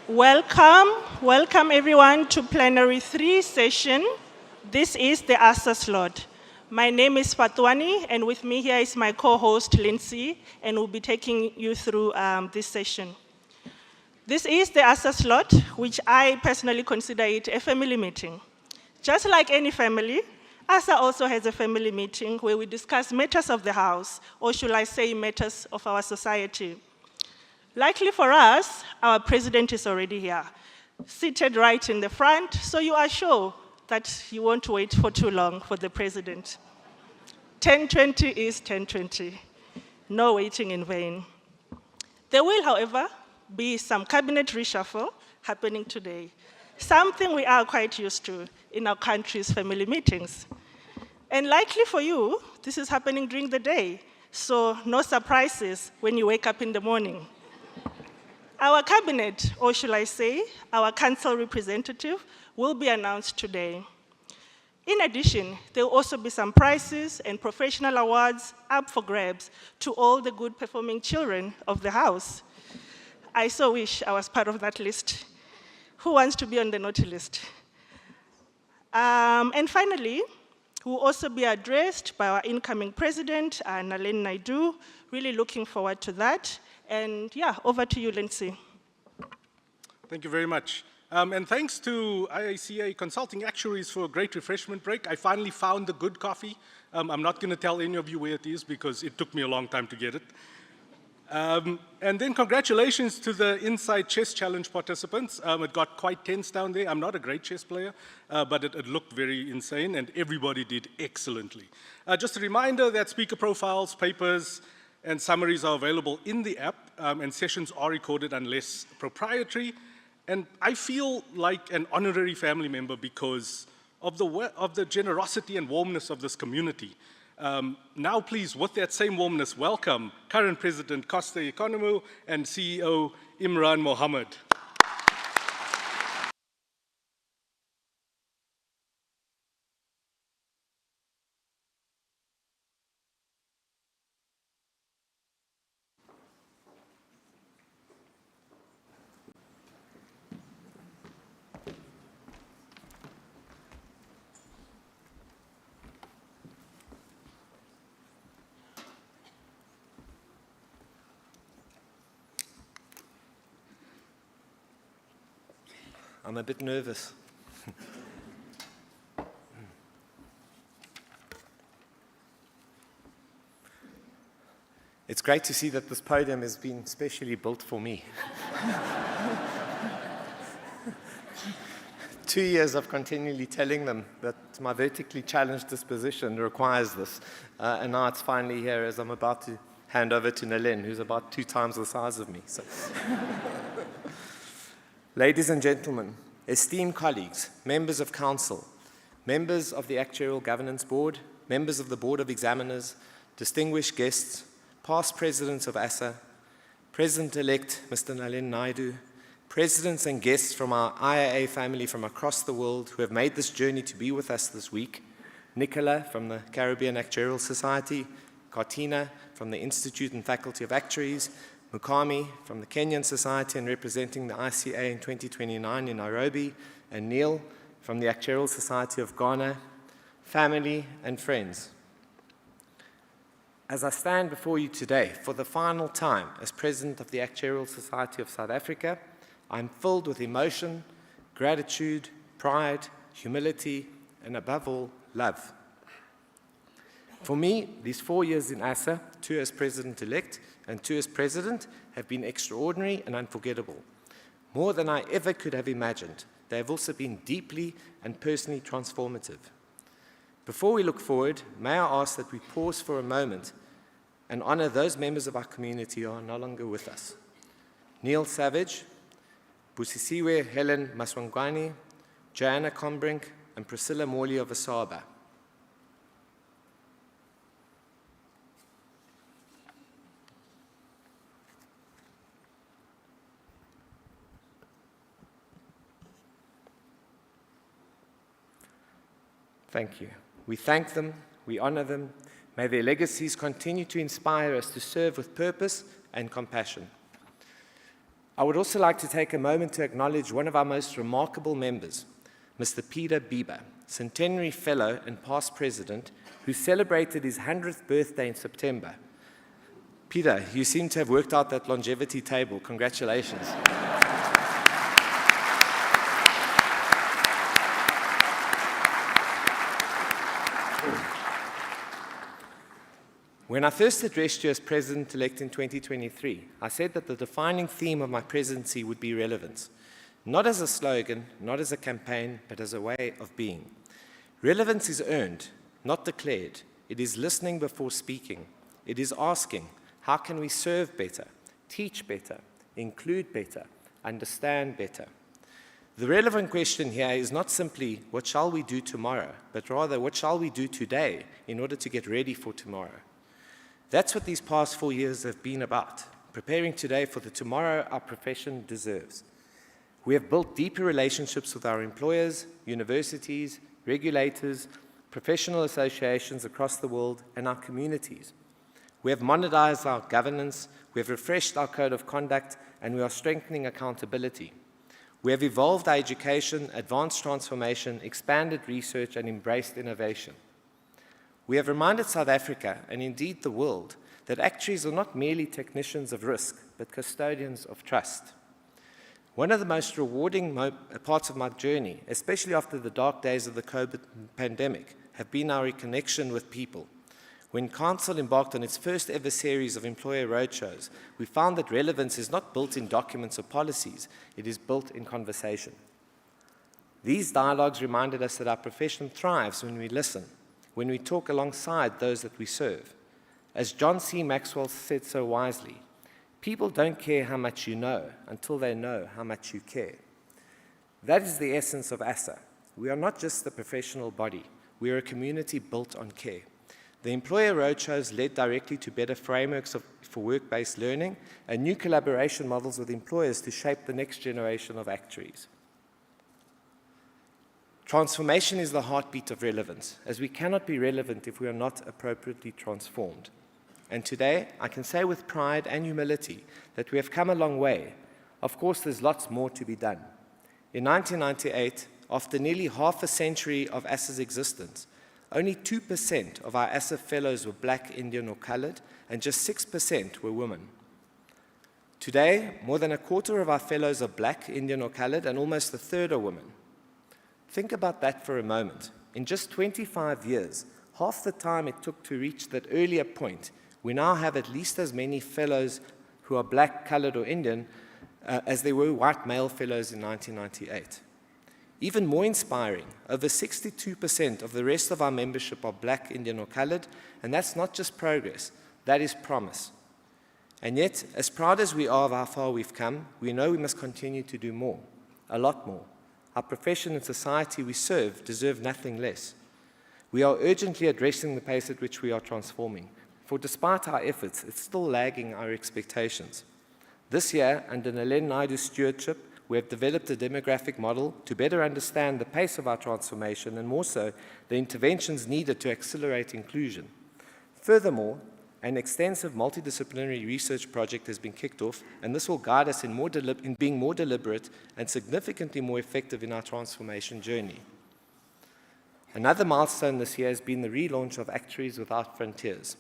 Welcome everyone to Plenary 3 session. This is the ASA slot. My name is Fatwani, and with me here is my co-host, Lindsay, and we'll be taking you through this session. This is the ASA slot, which I personally consider it a family meeting. Just like any family, ASA also has a family meeting where we discuss matters of the house, or should I say matters of our society. Luckily for us, our president is already here, seated right in the front, so you are sure that you won't wait for too long for the president. 10:20 is 10:20. No waiting in vain. There will, however, be some cabinet reshuffle happening today, something we are quite used to in our country's family meetings. And likely for you, this is happening during the day, so no surprises when you wake up in the morning. Our cabinet, or should I say, our council representative, will be announced today. In addition, there will also be some prizes and professional awards up for grabs to all the good performing children of the house. I so wish I was part of that list. Who wants to be on the naughty list? And finally, we'll also be addressed by our incoming president, Nalin Naidu. Really looking forward to that. And yeah, over to you, Lindsay. Thank you very much. And thanks to IACA Consulting Actuaries for a great refreshment break. I finally found the good coffee. I'm not going to tell any of you where it is because it took me a long time to get it. And then congratulations to the Inside Chess Challenge participants. It got quite tense down there. I'm not a great chess player, but it looked very insane, and everybody did excellently. Just a reminder that speaker profiles, papers, and summaries are available in the app, and sessions are recorded unless proprietary. And I feel like an honorary family member because of the generosity and warmness of this community. Now, please, with that same warmness, welcome current President Costa Economou and CEO Imran Mohammed. I'm a bit nervous. It's great to see that this podium has been specially built for me. 2 years of continually telling them that my vertically challenged disposition requires this. And now it's finally here as I'm about to hand over to Nalin, who's about 2 times the size of me. So. Ladies and gentlemen, esteemed colleagues, members of council, members of the Actuarial Governance Board, members of the Board of Examiners, distinguished guests, past presidents of ASA, President-elect Mr. Nalin Naidu, presidents and guests from our IAA family from across the world who have made this journey to be with us this week, Nicola from the Caribbean Actuarial Society, Kartina from the Institute and Faculty of Actuaries, Mukami from the Kenyan Society and representing the ICA in 2029 in Nairobi, and Neil from the Actuarial Society of Ghana, family and friends. As I stand before you today for the final time as President of the Actuarial Society of South Africa, I'm filled with emotion, gratitude, pride, humility, and above all, love. For me, these 4 years in ASA, 2 as President-elect and 2 as President, have been extraordinary and unforgettable. More than I ever could have imagined, they have also been deeply and personally transformative. Before we look forward, may I ask that we pause for a moment and honor those members of our community who are no longer with us. Neil Savage, Busisiwe Helen Maswangwani, Joanna Combrink, and Priscilla Morley of Asaba. Thank you. We thank them, we honor them. May their legacies continue to inspire us to serve with purpose and compassion. I would also like to take a moment to acknowledge one of our most remarkable members, Mr. Peter Bieber, Centenary Fellow and past President, who celebrated his 100th birthday in September. Peter, you seem to have worked out that longevity table. Congratulations. When I first addressed you as President-elect in 2023, I said that the defining theme of my presidency would be relevance, not as a slogan, not as a campaign, but as a way of being. Relevance is earned, not declared. It is listening before speaking. It is asking, how can we serve better, teach better, include better, understand better? The relevant question here is not simply, what shall we do tomorrow, but rather, what shall we do today in order to get ready for tomorrow? That's what these past 4 years have been about, preparing today for the tomorrow our profession deserves. We have built deeper relationships with our employers, universities, regulators, professional associations across the world, and our communities. We have modernized our governance, we have refreshed our code of conduct, and we are strengthening accountability. We have evolved our education, advanced transformation, expanded research, and embraced innovation. We have reminded South Africa, and indeed the world, that actuaries are not merely technicians of risk, but custodians of trust. One of the most rewarding parts of my journey, especially after the dark days of the COVID pandemic, have been our reconnection with people. When Council embarked on its first ever series of employer roadshows, we found that relevance is not built in documents or policies, it is built in conversation. These dialogues reminded us that our profession thrives when we listen, when we talk alongside those that we serve. As John C. Maxwell said so wisely, people don't care how much you know until they know how much you care. That is the essence of ASA. We are not just a professional body, we are a community built on care. The employer roadshows led directly to better frameworks for work-based learning and new collaboration models with employers to shape the next generation of actuaries. Transformation is the heartbeat of relevance, as we cannot be relevant if we are not appropriately transformed. And today, I can say with pride and humility that we have come a long way. Of course, there's lots more to be done. In 1998, after nearly half a century of ASA's existence, only 2% of our ASA fellows were Black, Indian, or colored, and just 6% were women. Today, more than a quarter of our fellows are Black, Indian, or colored, and almost a third are women. Think about that for a moment. In just 25 years, half the time it took to reach that earlier point, we now have at least as many fellows who are Black, colored, or Indian as there were white male fellows in 1998. Even more inspiring, over 62% of the rest of our membership are Black, Indian, or colored, and that's not just progress, that is promise. And yet, as proud as we are of how far we've come, we know we must continue to do more, a lot more. Our profession and society we serve deserve nothing less. We are urgently addressing the pace at which we are transforming, for despite our efforts, it's still lagging our expectations. This year, under Nalin Naidu's stewardship, we have developed a demographic model to better understand the pace of our transformation and more so, the interventions needed to accelerate inclusion. Furthermore, an extensive multidisciplinary research project has been kicked off, and this will guide us in being more deliberate and significantly more effective in our transformation journey. Another milestone this year has been the relaunch of Actuaries Without Frontiers.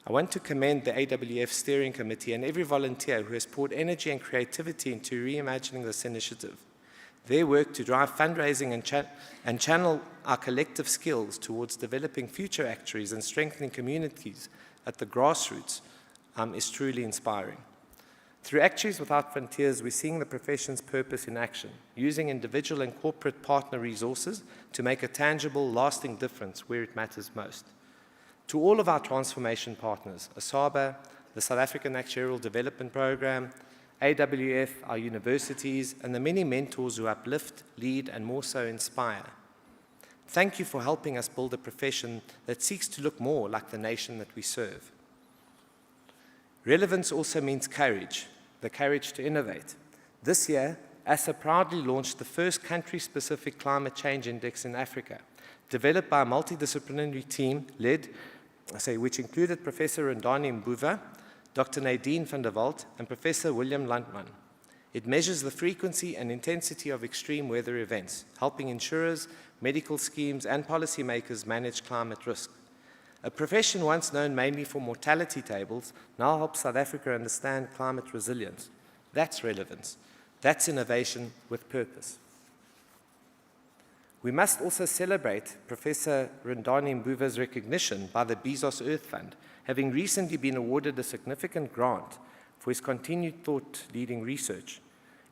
I want to commend the AWF Steering Committee and every volunteer who has poured energy and creativity into reimagining this initiative. Their work to drive fundraising and channel our collective skills towards developing future actuaries and strengthening communities at the grassroots is truly inspiring. Through Actuaries Without Frontiers, we're seeing the profession's purpose in action, using individual and corporate partner resources to make a tangible, lasting difference where it matters most. To all of our transformation partners, ASABA, the South African Actuarial Development Program, AWF, our universities, and the many mentors who uplift, lead, and more so inspire. Thank you for helping us build a profession that seeks to look more like the nation that we serve. Relevance also means courage, the courage to innovate. This year, ASA proudly launched the first country-specific climate change index in Africa, developed by a multidisciplinary team which included Professor Rondani Mbuva, Dr. Nadine van der Walt, and Professor William Landman. It measures the frequency and intensity of extreme weather events, helping insurers, medical schemes, and policymakers manage climate risk. A profession once known mainly for mortality tables now helps South Africa understand climate resilience. That's relevance. That's innovation with purpose. We must also celebrate Professor Rindani Mbuva's recognition by the Bezos Earth Fund, having recently been awarded a significant grant for his continued thought-leading research.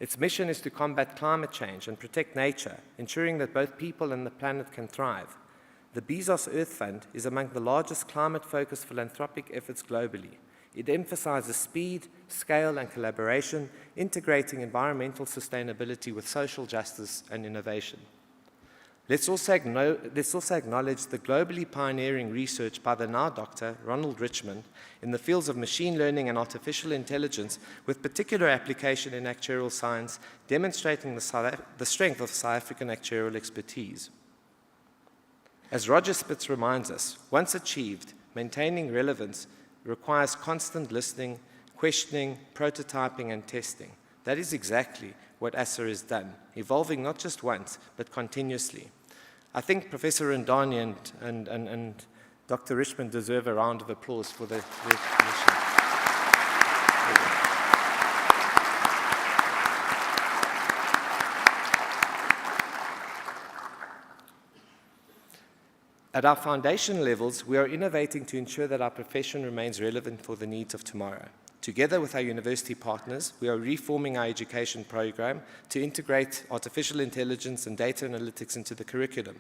Its mission is to combat climate change and protect nature, ensuring that both people and the planet can thrive. The Bezos Earth Fund is among the largest climate-focused philanthropic efforts globally. It emphasizes speed, scale, and collaboration, integrating environmental sustainability with social justice and innovation. Let's also acknowledge the globally pioneering research by the now Dr. Ronald Richmond in the fields of machine learning and artificial intelligence, with particular application in actuarial science, demonstrating the strength of South African actuarial expertise. As Roger Spitz reminds us, once achieved, maintaining relevance requires constant listening, questioning, prototyping, and testing. That is exactly what ASA has done, evolving not just once, but continuously. I think Professor Rindani and Dr. Richmond deserve a round of applause for their recognition. At our foundation levels, we are innovating to ensure that our profession remains relevant for the needs of tomorrow. Together with our university partners, we are reforming our education program to integrate artificial intelligence and data analytics into the curriculum.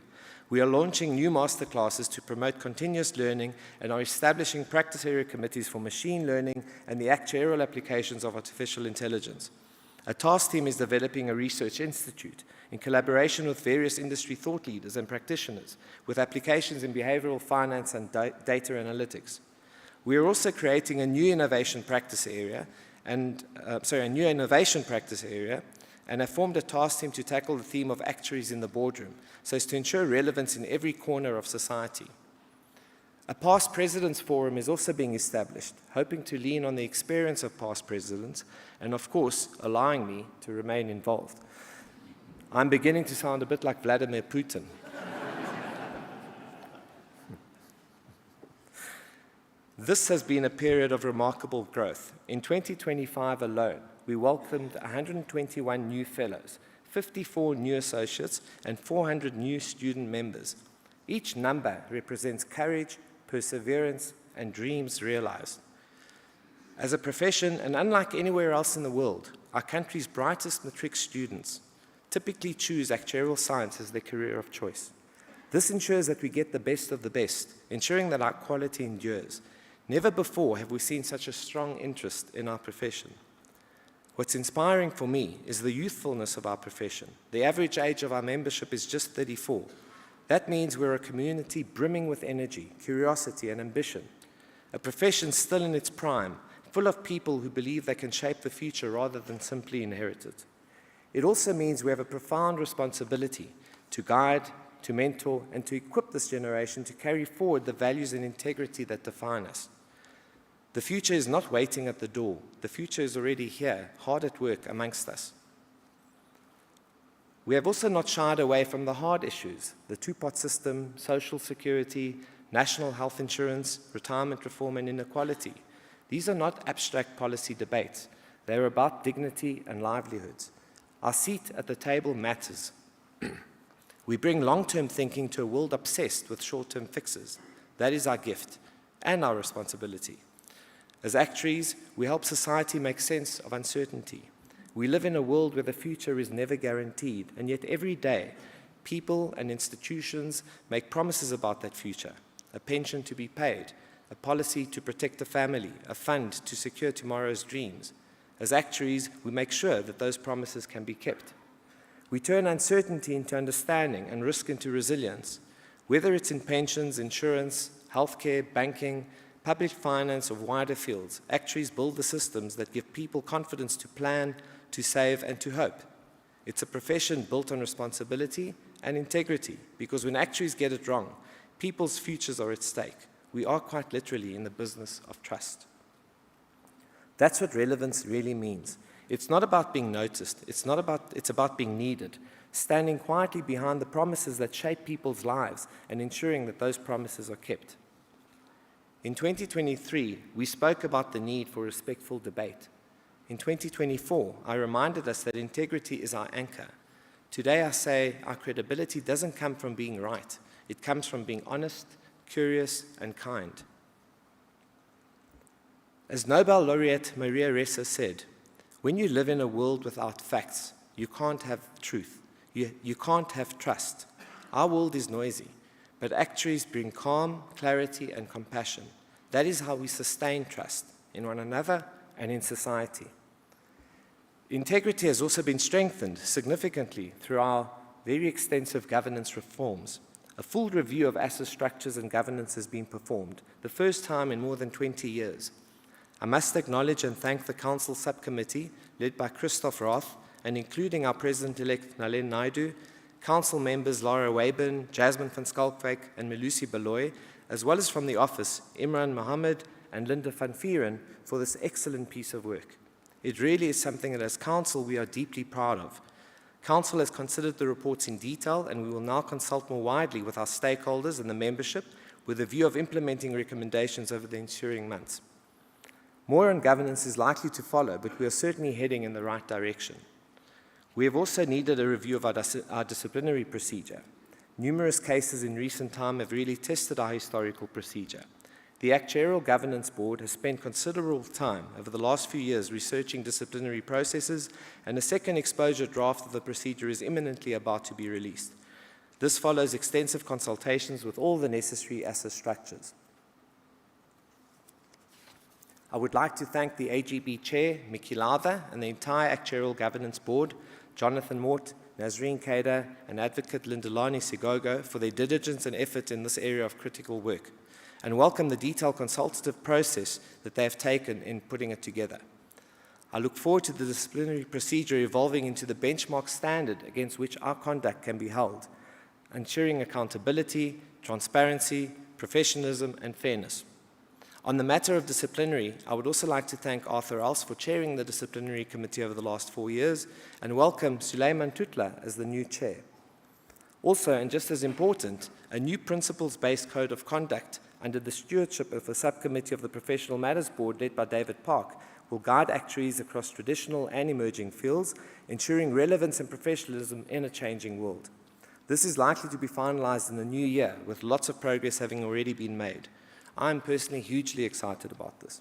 We are launching new masterclasses to promote continuous learning and are establishing practice area committees for machine learning and the actuarial applications of artificial intelligence. A task team is developing a research institute in collaboration with various industry thought leaders and practitioners with applications in behavioral finance and data analytics. We are also creating a new innovation practice area and have formed a task team to tackle the theme of actuaries in the boardroom, so as to ensure relevance in every corner of society. A past presidents forum is also being established, hoping to lean on the experience of past presidents and, of course, allowing me to remain involved. I'm beginning to sound a bit like Vladimir Putin. This has been a period of remarkable growth. In 2025 alone, we welcomed 121 new fellows, 54 new associates, and 400 new student members. Each number represents courage, perseverance, and dreams realized. As a profession, and unlike anywhere else in the world, our country's brightest matric students typically choose actuarial science as their career of choice. This ensures that we get the best of the best, ensuring that our quality endures. Never before have we seen such a strong interest in our profession. What's inspiring for me is the youthfulness of our profession. The average age of our membership is just 34. That means we're a community brimming with energy, curiosity, and ambition. A profession still in its prime, full of people who believe they can shape the future rather than simply inherit it. It also means we have a profound responsibility to guide, to mentor, and to equip this generation to carry forward the values and integrity that define us. The future is not waiting at the door. The future is already here, hard at work amongst us. We have also not shied away from the hard issues, the two-pot system, social security, national health insurance, retirement reform, and inequality. These are not abstract policy debates. They are about dignity and livelihoods. Our seat at the table matters. We bring long-term thinking to a world obsessed with short-term fixes. That is our gift and our responsibility. As actuaries, we help society make sense of uncertainty. We live in a world where the future is never guaranteed, and yet every day, people and institutions make promises about that future. A pension to be paid, a policy to protect the family, a fund to secure tomorrow's dreams. As actuaries, we make sure that those promises can be kept. We turn uncertainty into understanding and risk into resilience. Whether it's in pensions, insurance, healthcare, banking, public finance, or wider fields, actuaries build the systems that give people confidence to plan, to save, and to hope. It's a profession built on responsibility and integrity, because when actuaries get it wrong, people's futures are at stake. We are quite literally in the business of trust. That's what relevance really means. It's not about being noticed. It's about being needed, standing quietly behind the promises that shape people's lives and ensuring that those promises are kept. In 2023, we spoke about the need for respectful debate. In 2024, I reminded us that integrity is our anchor. Today, I say our credibility doesn't come from being right. It comes from being honest, curious, and kind. As Nobel laureate Maria Ressa said, when you live in a world without facts, you can't have truth. You can't have trust. Our world is noisy, but actuaries bring calm, clarity, and compassion. That is how we sustain trust in one another and in society. Integrity has also been strengthened significantly through our very extensive governance reforms. A full review of asset structures and governance has been performed, the first time in more than 20 years. I must acknowledge and thank the Council Subcommittee, led by Christoph Roth, and including our President-elect Nalin Naidu, Council members Laura Weyburn, Jasmine van Skalkwyk, and Melusi Baloy, as well as from the office, Imran Mohammed and Linda van Vieren, for this excellent piece of work. It really is something that as Council we are deeply proud of. Council has considered the reports in detail, and we will now consult more widely with our stakeholders and the membership with a view of implementing recommendations over the ensuing months. More on governance is likely to follow, but we are certainly heading in the right direction. We have also needed a review of our disciplinary procedure. Numerous cases in recent time have really tested our historical procedure. The Actuarial Governance Board has spent considerable time over the last few years researching disciplinary processes, and a second exposure draft of the procedure is imminently about to be released. This follows extensive consultations with all the necessary asset structures. I would like to thank the AGB Chair, Mickey Lather, and the entire Actuarial Governance Board, Jonathan Mort, Nazreen Kader, and Advocate Lindalani Sigogo for their diligence and effort in this area of critical work, and welcome the detailed consultative process that they have taken in putting it together. I look forward to the disciplinary procedure evolving into the benchmark standard against which our conduct can be held, ensuring accountability, transparency, professionalism, and fairness. On the matter of disciplinary, I would also like to thank Arthur Els for chairing the disciplinary committee over the last 4 years, and welcome Suleiman Tutla as the new chair. Also, and just as important, a new principles-based code of conduct under the stewardship of a subcommittee of the Professional Matters Board led by David Park will guide actuaries across traditional and emerging fields, ensuring relevance and professionalism in a changing world. This is likely to be finalized in the new year, with lots of progress having already been made. I'm personally hugely excited about this.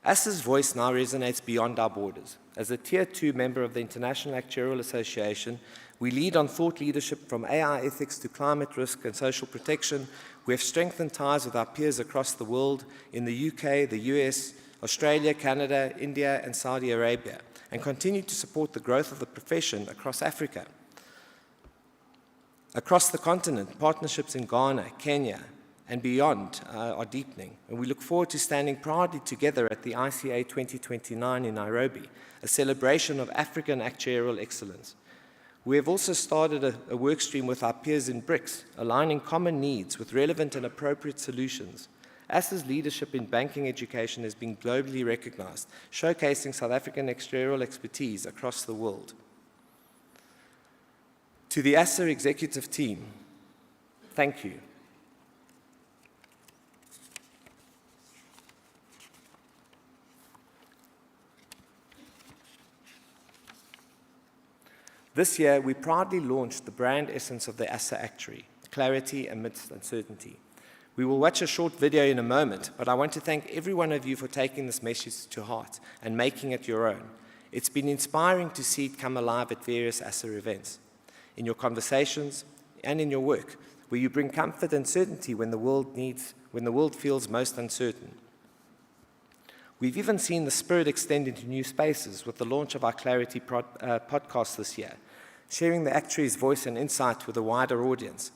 ASA's voice now resonates beyond our borders. As a Tier 2 member of the International Actuarial Association, we lead on thought leadership from AI ethics to climate risk and social protection. We have strengthened ties with our peers across the world in the UK, the US, Australia, Canada, India, and Saudi Arabia, and continue to support the growth of the profession across Africa. Across the continent, partnerships in Ghana, Kenya, and beyond are deepening, and we look forward to standing proudly together at the ICA 2029 in Nairobi, a celebration of African actuarial excellence. We have also started a work stream with our peers in BRICS, aligning common needs with relevant and appropriate solutions. ASA's leadership in banking education has been globally recognized, showcasing South African actuarial expertise across the world. To the ASA executive team, thank you. This year, we proudly launched the brand essence of the ASA Actuary, clarity amidst uncertainty. We will watch a short video in a moment, but I want to thank every one of you for taking this message to heart and making it your own. It's been inspiring to see it come alive at various ASA events, in your conversations and in your work, where you bring comfort and certainty when the world feels most uncertain. We've even seen the spirit extend into new spaces with the launch of our Clarity podcast this year, sharing the actuary's voice and insight with a wider audience.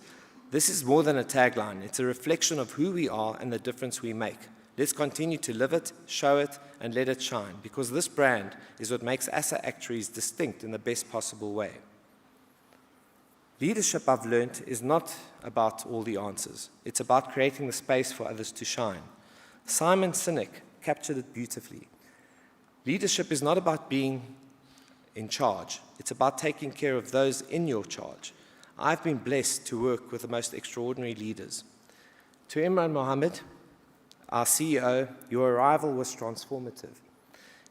This is more than a tagline. It's a reflection of who we are and the difference we make. Let's continue to live it, show it, and let it shine, because this brand is what makes ASA Actuaries distinct in the best possible way. Leadership, I've learned, is not about all the answers. It's about creating the space for others to shine. Simon Sinek captured it beautifully. Leadership is not about being in charge. It's about taking care of those in your charge. I've been blessed to work with the most extraordinary leaders. To Imran Mohammed, our CEO, your arrival was transformative.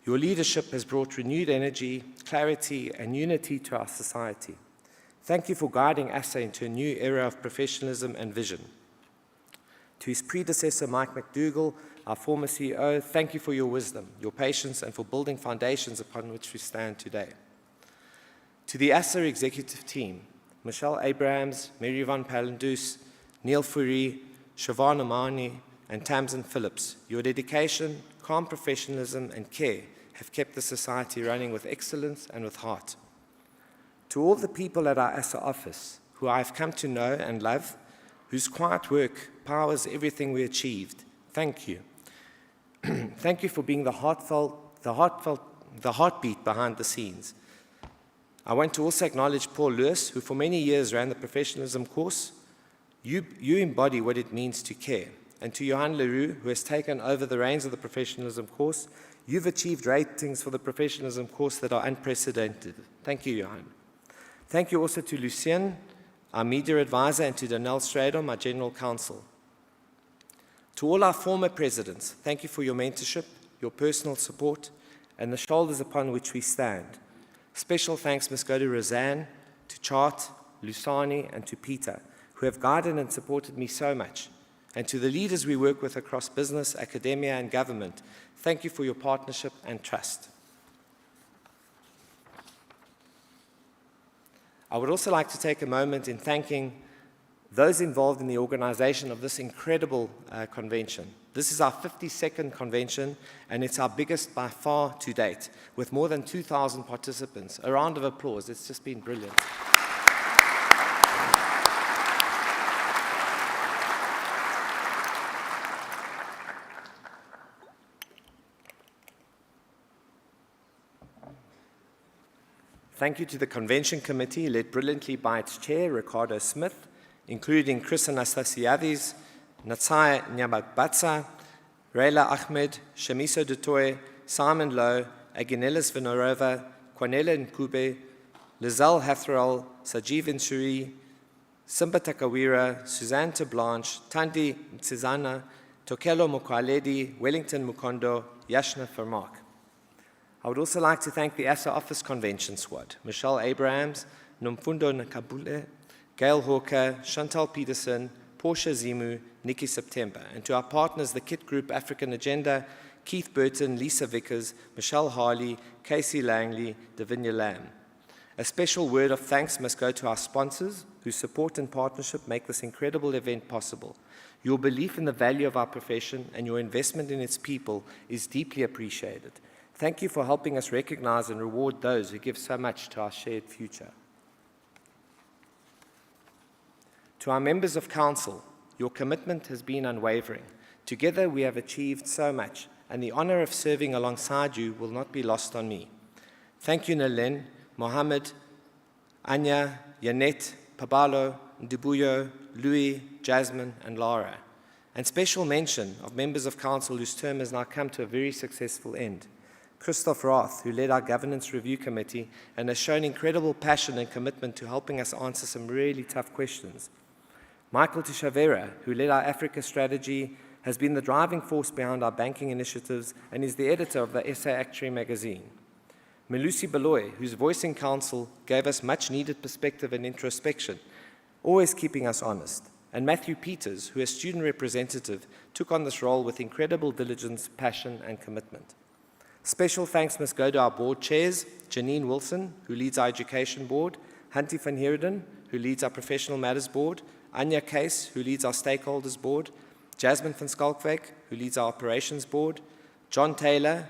Your leadership has brought renewed energy, clarity, and unity to our society. Thank you for guiding ASA into a new era of professionalism and vision. To his predecessor, Mike McDougall, our former CEO, thank you for your wisdom, your patience, and for building foundations upon which we stand today. To the ASA executive team, Michelle Abrahams, Mary Van Palendoos, Neil Fourie, Siobhan Amani, and Tamsin Phillips, your dedication, calm professionalism, and care have kept the society running with excellence and with heart. To all the people at our ASA office, who I have come to know and love, whose quiet work powers everything we achieved, thank you. Thank you for being the heartbeat behind the scenes. I want to also acknowledge Paul Lewis, who for many years ran the professionalism course. You embody what it means to care. And to Johan Leroux, who has taken over the reins of the professionalism course, you've achieved ratings for the professionalism course that are unprecedented. Thank you, Johan. Thank you also to Lucien, our media advisor, and to Danielle Stradom, our general counsel. To all our former presidents, thank you for your mentorship, your personal support, and the shoulders upon which we stand. Special thanks must go to Roseanne, to Chart, Lusani, and to Peter, who have guided and supported me so much. And to the leaders we work with across business, academia, and government, thank you for your partnership and trust. I would also like to take a moment in thanking those involved in the organization of this incredible convention. This is our 52nd convention, and it's our biggest by far to date, with more than 2,000 participants. A round of applause. It's just been brilliant. Thank you to the convention committee, led brilliantly by its chair, Ricardo Smith, including Chris Anastasiadis, Natsai Nyabakbatsa, Rayla Ahmed, Shamiso Dutoy, Simon Lowe, Aginelis Vinorova, Cornelia Nkube, Lizelle Hathral, Sajeev Insuri, Simba Takawira, Suzanne Blanche, Tandi Mtsizana, Tokelo Mokwaledi, Wellington Mukondo, Yashna Vermaak. I would also like to thank the ASA Office Convention Squad, Michelle Abrahams, Nomfundo Nakabule, Gail Hawker, Chantal Peterson, Portia Zimu, Nikki September, and to our partners, the KIT Group African Agenda, Keith Burton, Lisa Vickers, Michelle Harley, Casey Langley, Davinia Lamb. A special word of thanks must go to our sponsors, whose support and partnership make this incredible event possible. Your belief in the value of our profession and your investment in its people is deeply appreciated. Thank you for helping us recognize and reward those who give so much to our shared future. To our members of council, your commitment has been unwavering. Together we have achieved so much, and the honor of serving alongside you will not be lost on me. Thank you, Nalen, Mohammed, Anya, Yanette, Pabalo, Ndibuyo, Louis, Jasmine, and Lara. And special mention of members of council whose term has now come to a very successful end. Christoph Roth, who led our Governance Review Committee and has shown incredible passion and commitment to helping us answer some really tough questions. Michael Tishavera, who led our Africa strategy, has been the driving force behind our banking initiatives and is the editor of the SA Actuary magazine. Melusi Baloy, whose voice in council gave us much needed perspective and introspection, always keeping us honest. And Matthew Peters, who as student representative took on this role with incredible diligence, passion, and commitment. Special thanks must go to our board chairs, Janine Wilson, who leads our education board, Hanti van Heerden, who leads our professional matters board, Anya Case, who leads our stakeholders board, Jasmine van Skalkwyk, who leads our operations board, John Taylor,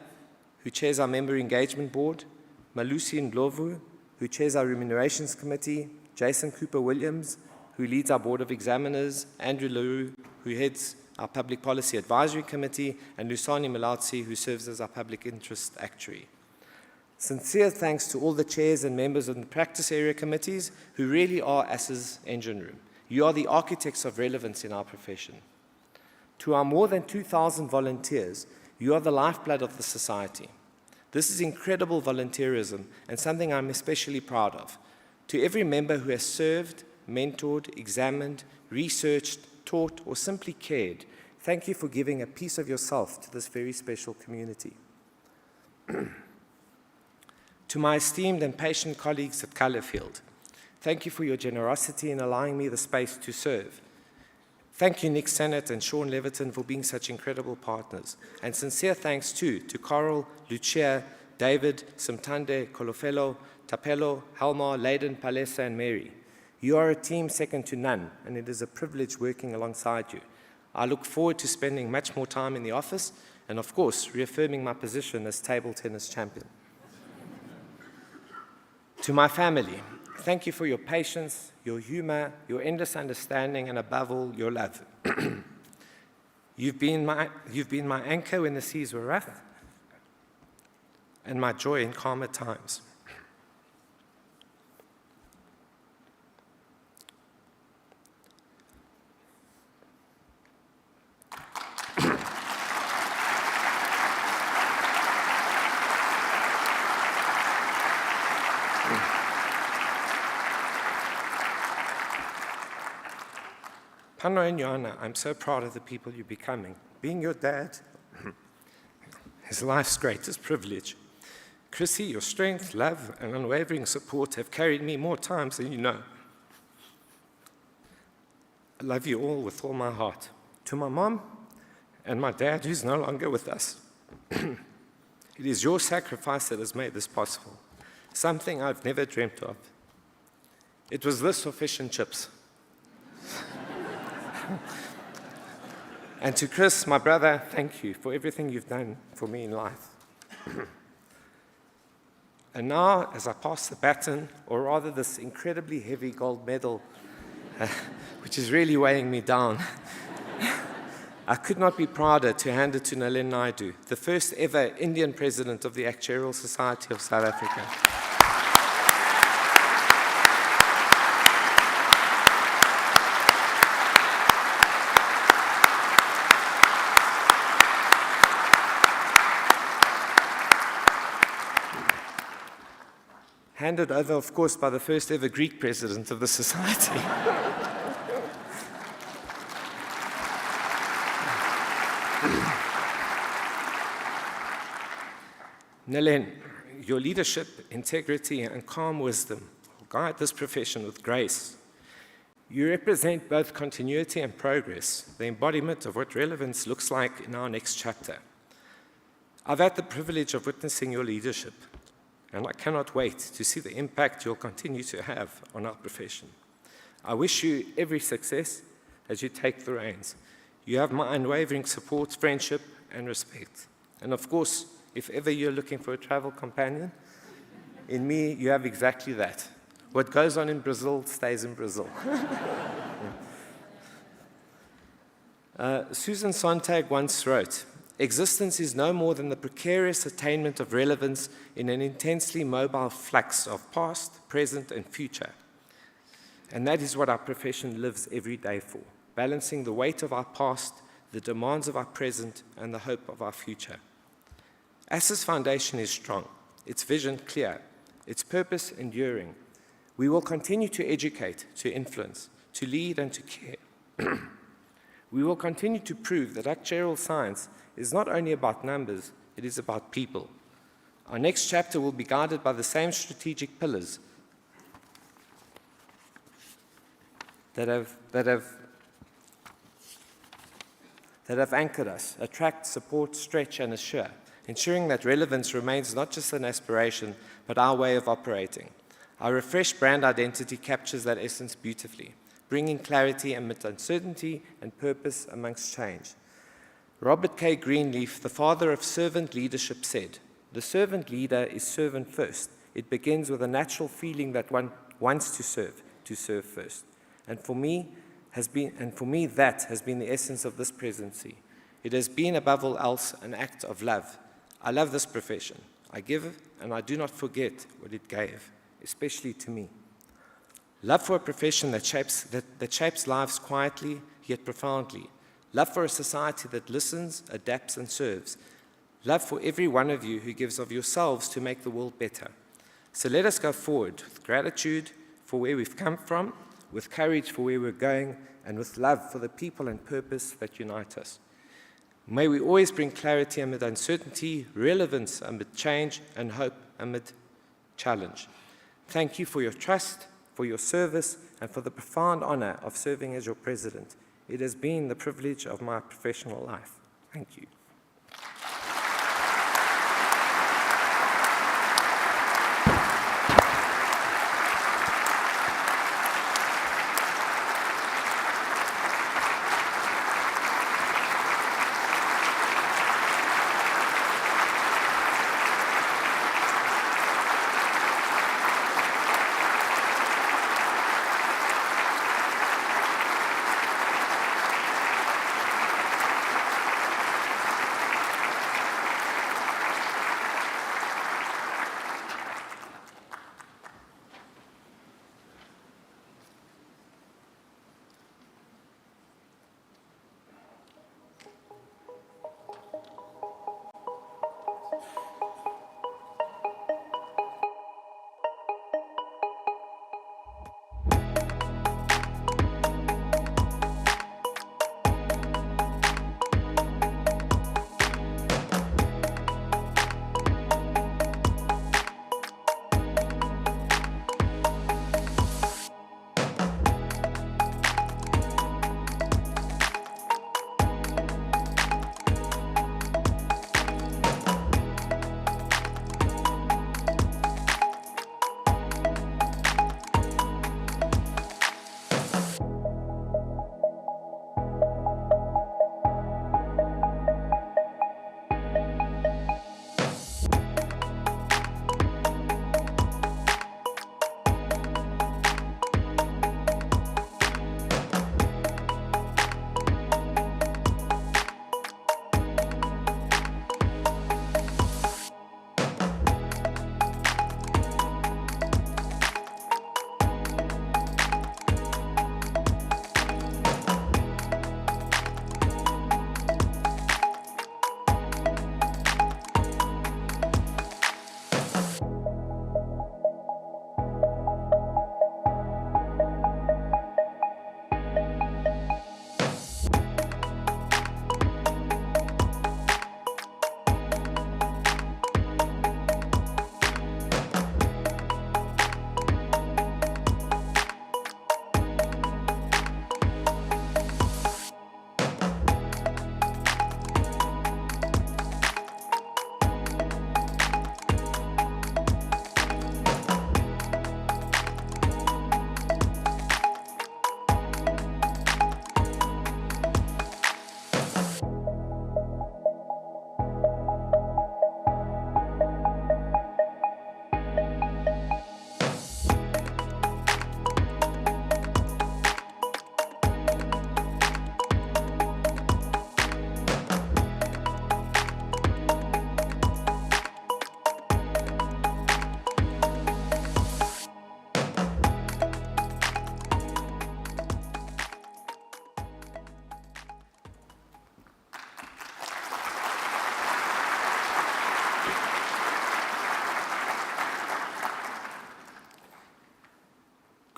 who chairs our member engagement board, Malusi Ndlovu, who chairs our remunerations committee, Jason Cooper-Williams, who leads our board of examiners, Andrew LaRue, who heads our Public Policy Advisory Committee, and Lusani Malazi, who serves as our Public Interest Actuary. Sincere thanks to all the chairs and members of the practice area committees who really are ASA's engine room. You are the architects of relevance in our profession. To our more than 2,000 volunteers, you are the lifeblood of the society. This is incredible volunteerism and something I'm especially proud of. To every member who has served, mentored, examined, researched, taught, or simply cared, thank you for giving a piece of yourself to this very special community. To my esteemed and patient colleagues at Colourfield, thank you for your generosity in allowing me the space to serve. Thank you, Nick Sennett and Sean Leviton, for being such incredible partners. And sincere thanks too to Coral, Lucia, David, Simtande, Kolofelo, Tapelo, Helmar, Layden, Palesa, and Mary. You are a team second to none, and it is a privilege working alongside you. I look forward to spending much more time in the office and, of course, reaffirming my position as table tennis champion. To my family, thank you for your patience, your humor, your endless understanding, and above all, your love. You've been my anchor when the seas were rough, and my joy in calmer times. Pano and Joanna, I'm so proud of the people you're becoming. Being your dad is life's greatest privilege. Chrissy, your strength, love, and unwavering support have carried me more times than you know. I love you all with all my heart. To my mom and my dad, who's no longer with us, it is your sacrifice that has made this possible, something I've never dreamt of. It was this or fish and chips. And to Chris, my brother, thank you for everything you've done for me in life. And now, as I pass the baton, or rather this incredibly heavy gold medal, which is really weighing me down, I could not be prouder to hand it to Nalin Naidu, the first ever Indian president of the Actuarial Society of South Africa. Handed over, of course, by the first ever Greek president of the society. Nalin, your leadership, integrity, and calm wisdom will guide this profession with grace. You represent both continuity and progress, the embodiment of what relevance looks like in our next chapter. I've had the privilege of witnessing your leadership, and I cannot wait to see the impact you'll continue to have on our profession. I wish you every success as you take the reins. You have my unwavering support, friendship, and respect. And of course, if ever you're looking for a travel companion, in me, you have exactly that. What goes on in Brazil stays in Brazil. Susan Sontag once wrote, "Existence is no more than the precarious attainment of relevance in an intensely mobile flux of past, present, and future." And that is what our profession lives every day for, balancing the weight of our past, the demands of our present, and the hope of our future. ASSA's foundation is strong, its vision clear, its purpose enduring. We will continue to educate, to influence, to lead, and to care. We will continue to prove that actuarial science is not only about numbers, it is about people. Our next chapter will be guided by the same strategic pillars that have anchored us: attract, support, stretch, and assure, ensuring that relevance remains not just an aspiration, but our way of operating. Our refreshed brand identity captures that essence beautifully, bringing clarity amid uncertainty and purpose amongst change. Robert K. Greenleaf, the father of servant leadership, said, "The servant leader is servant first. It begins with a natural feeling that one wants to serve first." And for me, that has been the essence of this presidency. It has been, above all else, an act of love. I love this profession. I give, and I do not forget what it gave, especially to me. Love for a profession that shapes lives quietly, yet profoundly. Love for a society that listens, adapts, and serves. love for every one of you who gives of yourselves to make the world better. So let us go forward with gratitude for where we've come from, with courage for where we're going, and with love for the people and purpose that unite us. May we always bring clarity amid uncertainty, relevance amid change, and hope amid challenge. Thank you for your trust, for your service, and for the profound honor of serving as your president. It has been the privilege of my professional life. Thank you.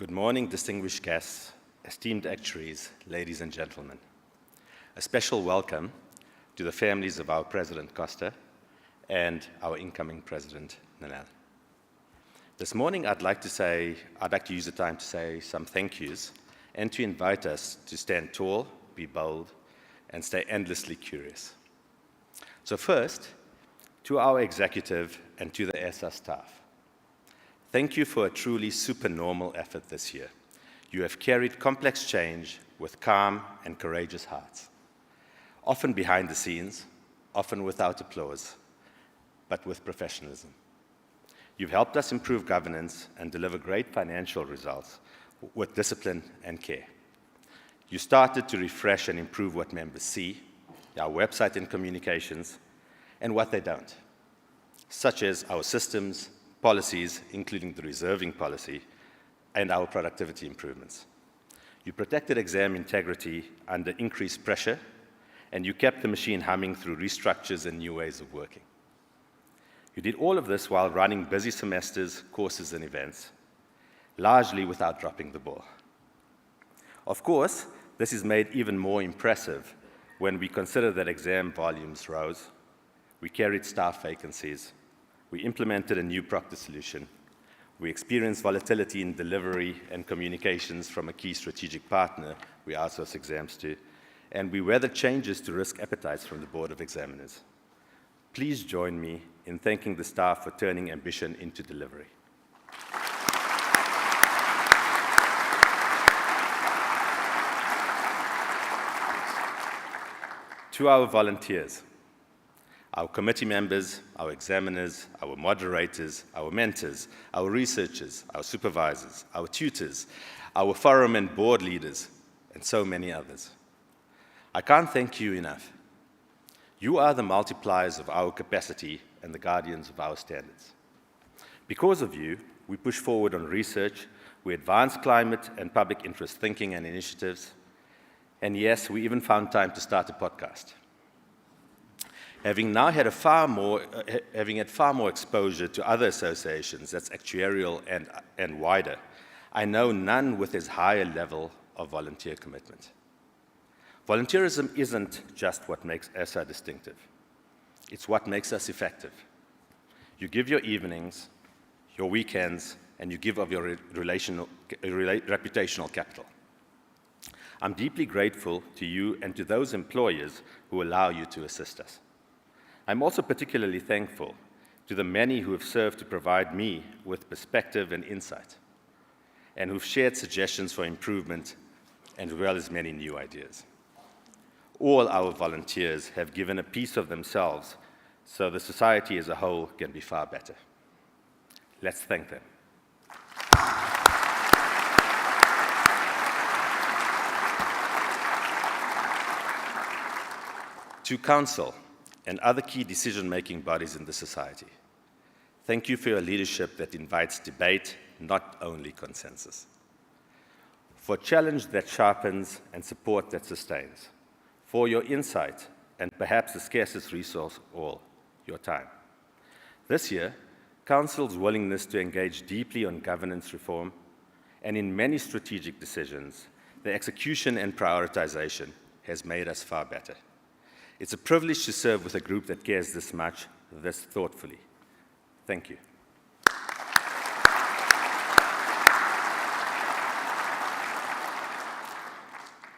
Good morning, distinguished guests, esteemed actuaries, ladies and gentlemen. A special welcome to the families of our President Costa and our incoming President Nanel. This morning, I'd like to use the time to say some thank yous and to invite us to stand tall, be bold, and stay endlessly curious. So first, to our executive and to the ESA staff, thank you for a truly supernormal effort this year. You have carried complex change with calm and courageous hearts, often behind the scenes, often without applause, but with professionalism. You've helped us improve governance and deliver great financial results with discipline and care. You started to refresh and improve what members see, our website and communications, and what they don't, such as our systems, policies, including the reserving policy, and our productivity improvements. You protected exam integrity under increased pressure and you kept the machine humming through restructures and new ways of working. You did all of this while running busy semesters, courses, and events, largely without dropping the ball. Of course, this is made even more impressive when we consider that exam volumes rose, we carried staff vacancies, we implemented a new proctor solution, we experienced volatility in delivery and communications from a key strategic partner we outsource exams to, and we weathered changes to risk appetites from the Board of Examiners. Please join me in thanking the staff for turning ambition into delivery. To our volunteers, our committee members, our examiners, our moderators, our mentors, our researchers, our supervisors, our tutors, our forum and board leaders, and so many others. I can't thank you enough. You are the multipliers of our capacity and the guardians of our standards. Because of you, we push forward on research, we advance climate and public interest thinking and initiatives, and yes, we even found time to start a podcast. Having had far more exposure to other associations that's actuarial and wider, I know none with as high a level of volunteer commitment. Volunteerism isn't just what makes ESSA distinctive. It's what makes us effective. You give your evenings, your weekends, and you give of your reputational capital. I'm deeply grateful to you and to those employers who allow you to assist us. I'm also particularly thankful to the many who have served to provide me with perspective and insight, and who've shared suggestions for improvement, as well as many new ideas. All our volunteers have given a piece of themselves so the society as a whole can be far better. Let's thank them. To Council and other key decision-making bodies in the society, thank you for your leadership that invites debate, not only consensus. For challenge that sharpens and support that sustains. For your insight and perhaps the scarcest resource of all, your time. This year, Council's willingness to engage deeply on governance reform and in many strategic decisions, the execution and prioritization has made us far better. It's a privilege to serve with a group that cares this much, this thoughtfully. Thank you.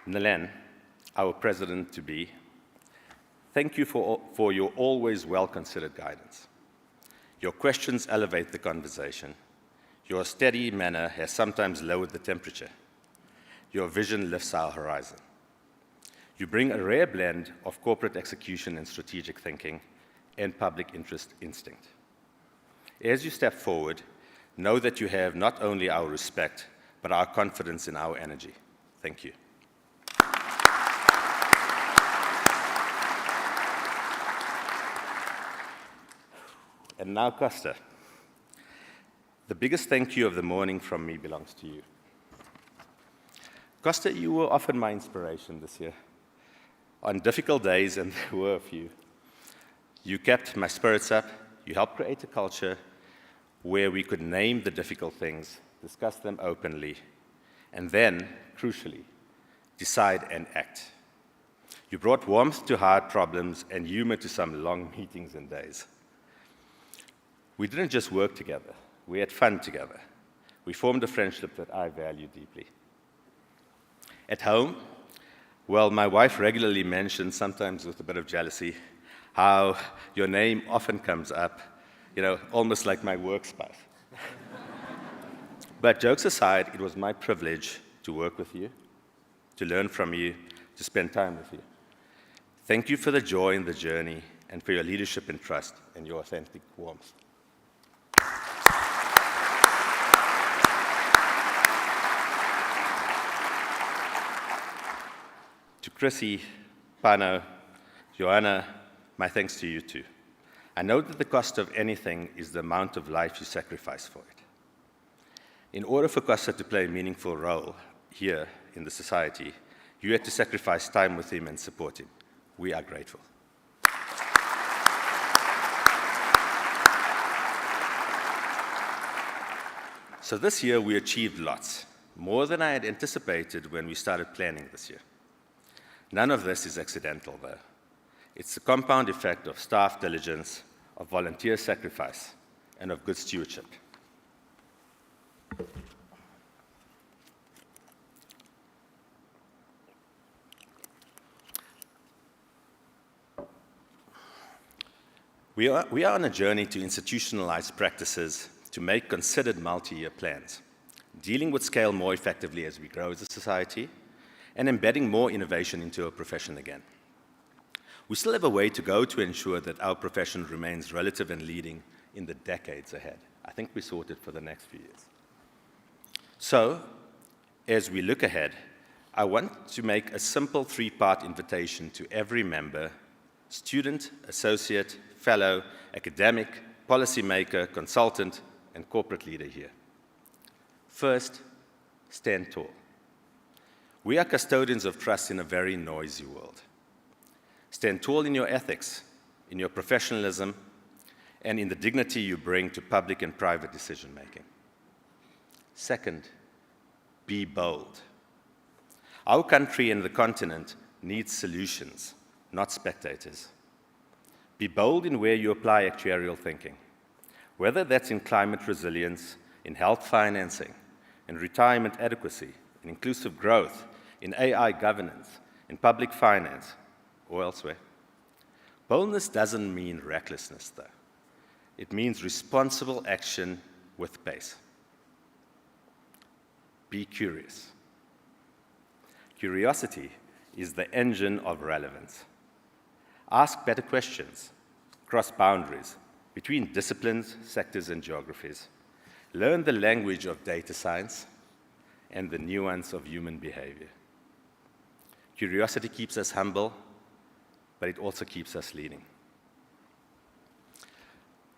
Nalen, our president-to-be, thank you for your always well-considered guidance. Your questions elevate the conversation. Your steady manner has sometimes lowered the temperature. Your vision lifts our horizon. You bring a rare blend of corporate execution and strategic thinking and public interest instinct. As you step forward, know that you have not only our respect, but our confidence in our energy. Thank you. And now, Costa. The biggest thank you of the morning from me belongs to you. Costa, you were often my inspiration this year. On difficult days, and there were a few, you kept my spirits up, you helped create a culture where we could name the difficult things, discuss them openly, and then, crucially, decide and act. You brought warmth to hard problems and humor to some long meetings and days. We didn't just work together, we had fun together. We formed a friendship that I value deeply. At home, well, my wife regularly mentions, sometimes with a bit of jealousy, how your name often comes up, almost like my work spouse. But jokes aside, it was my privilege to work with you, to learn from you, to spend time with you. Thank you for the joy in the journey and for your leadership and trust and your authentic warmth. To Chrissy, Pano, Joanna, my thanks to you too. I know that the cost of anything is the amount of life you sacrifice for it. In order for Costa to play a meaningful role here in the society, you had to sacrifice time with him and support him. We are grateful. So this year we achieved lots, more than I had anticipated when we started planning this year. None of this is accidental, though. It's the compound effect of staff diligence, of volunteer sacrifice, and of good stewardship. We are on a journey to institutionalize practices to make considered multi-year plans, dealing with scale more effectively as we grow as a society, and embedding more innovation into our profession again. We still have a way to go to ensure that our profession remains relative and leading in the decades ahead. I think we're sorted for the next few years. So, as we look ahead, I want to make a simple three-part invitation to every member, student, associate, fellow, academic, policymaker, consultant, and corporate leader here. First, stand tall. We are custodians of trust in a very noisy world. Stand tall in your ethics, in your professionalism, and in the dignity you bring to public and private decision-making. Second, be bold. Our country and the continent needs solutions, not spectators. Be bold in where you apply actuarial thinking, whether that's in climate resilience, in health financing, in retirement adequacy, in inclusive growth, in AI governance, in public finance, or elsewhere. Boldness doesn't mean recklessness, though. It means responsible action with pace. Be curious. Curiosity is the engine of relevance. Ask better questions, cross boundaries, between disciplines, sectors, and geographies. Learn the language of data science and the nuance of human behavior. Curiosity keeps us humble, but it also keeps us leading.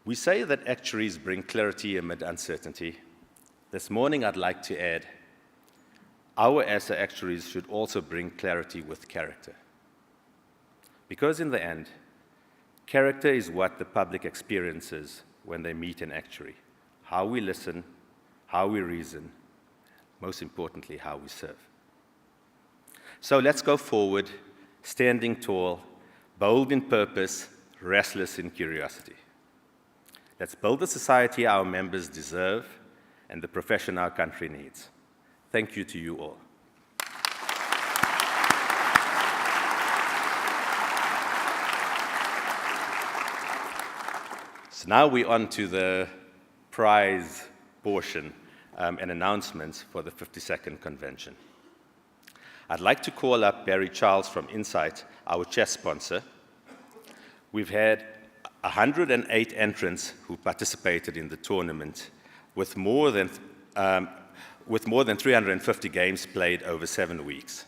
We say that actuaries bring clarity amid uncertainty. This morning, I'd like to add, our ASA actuaries should also bring clarity with character. Because in the end, character is what the public experiences when they meet an actuary. How we listen, how we reason, most importantly, how we serve. So let's go forward, standing tall, bold in purpose, restless in curiosity. Let's build the society our members deserve and the profession our country needs. Thank you to you all. So now we're on to the prize portion and announcements for the 52nd convention. I'd like to call up Barry Charles from Insight, our chess sponsor. We've had 108 entrants who participated in the tournament with more than 350 games played over 7 weeks.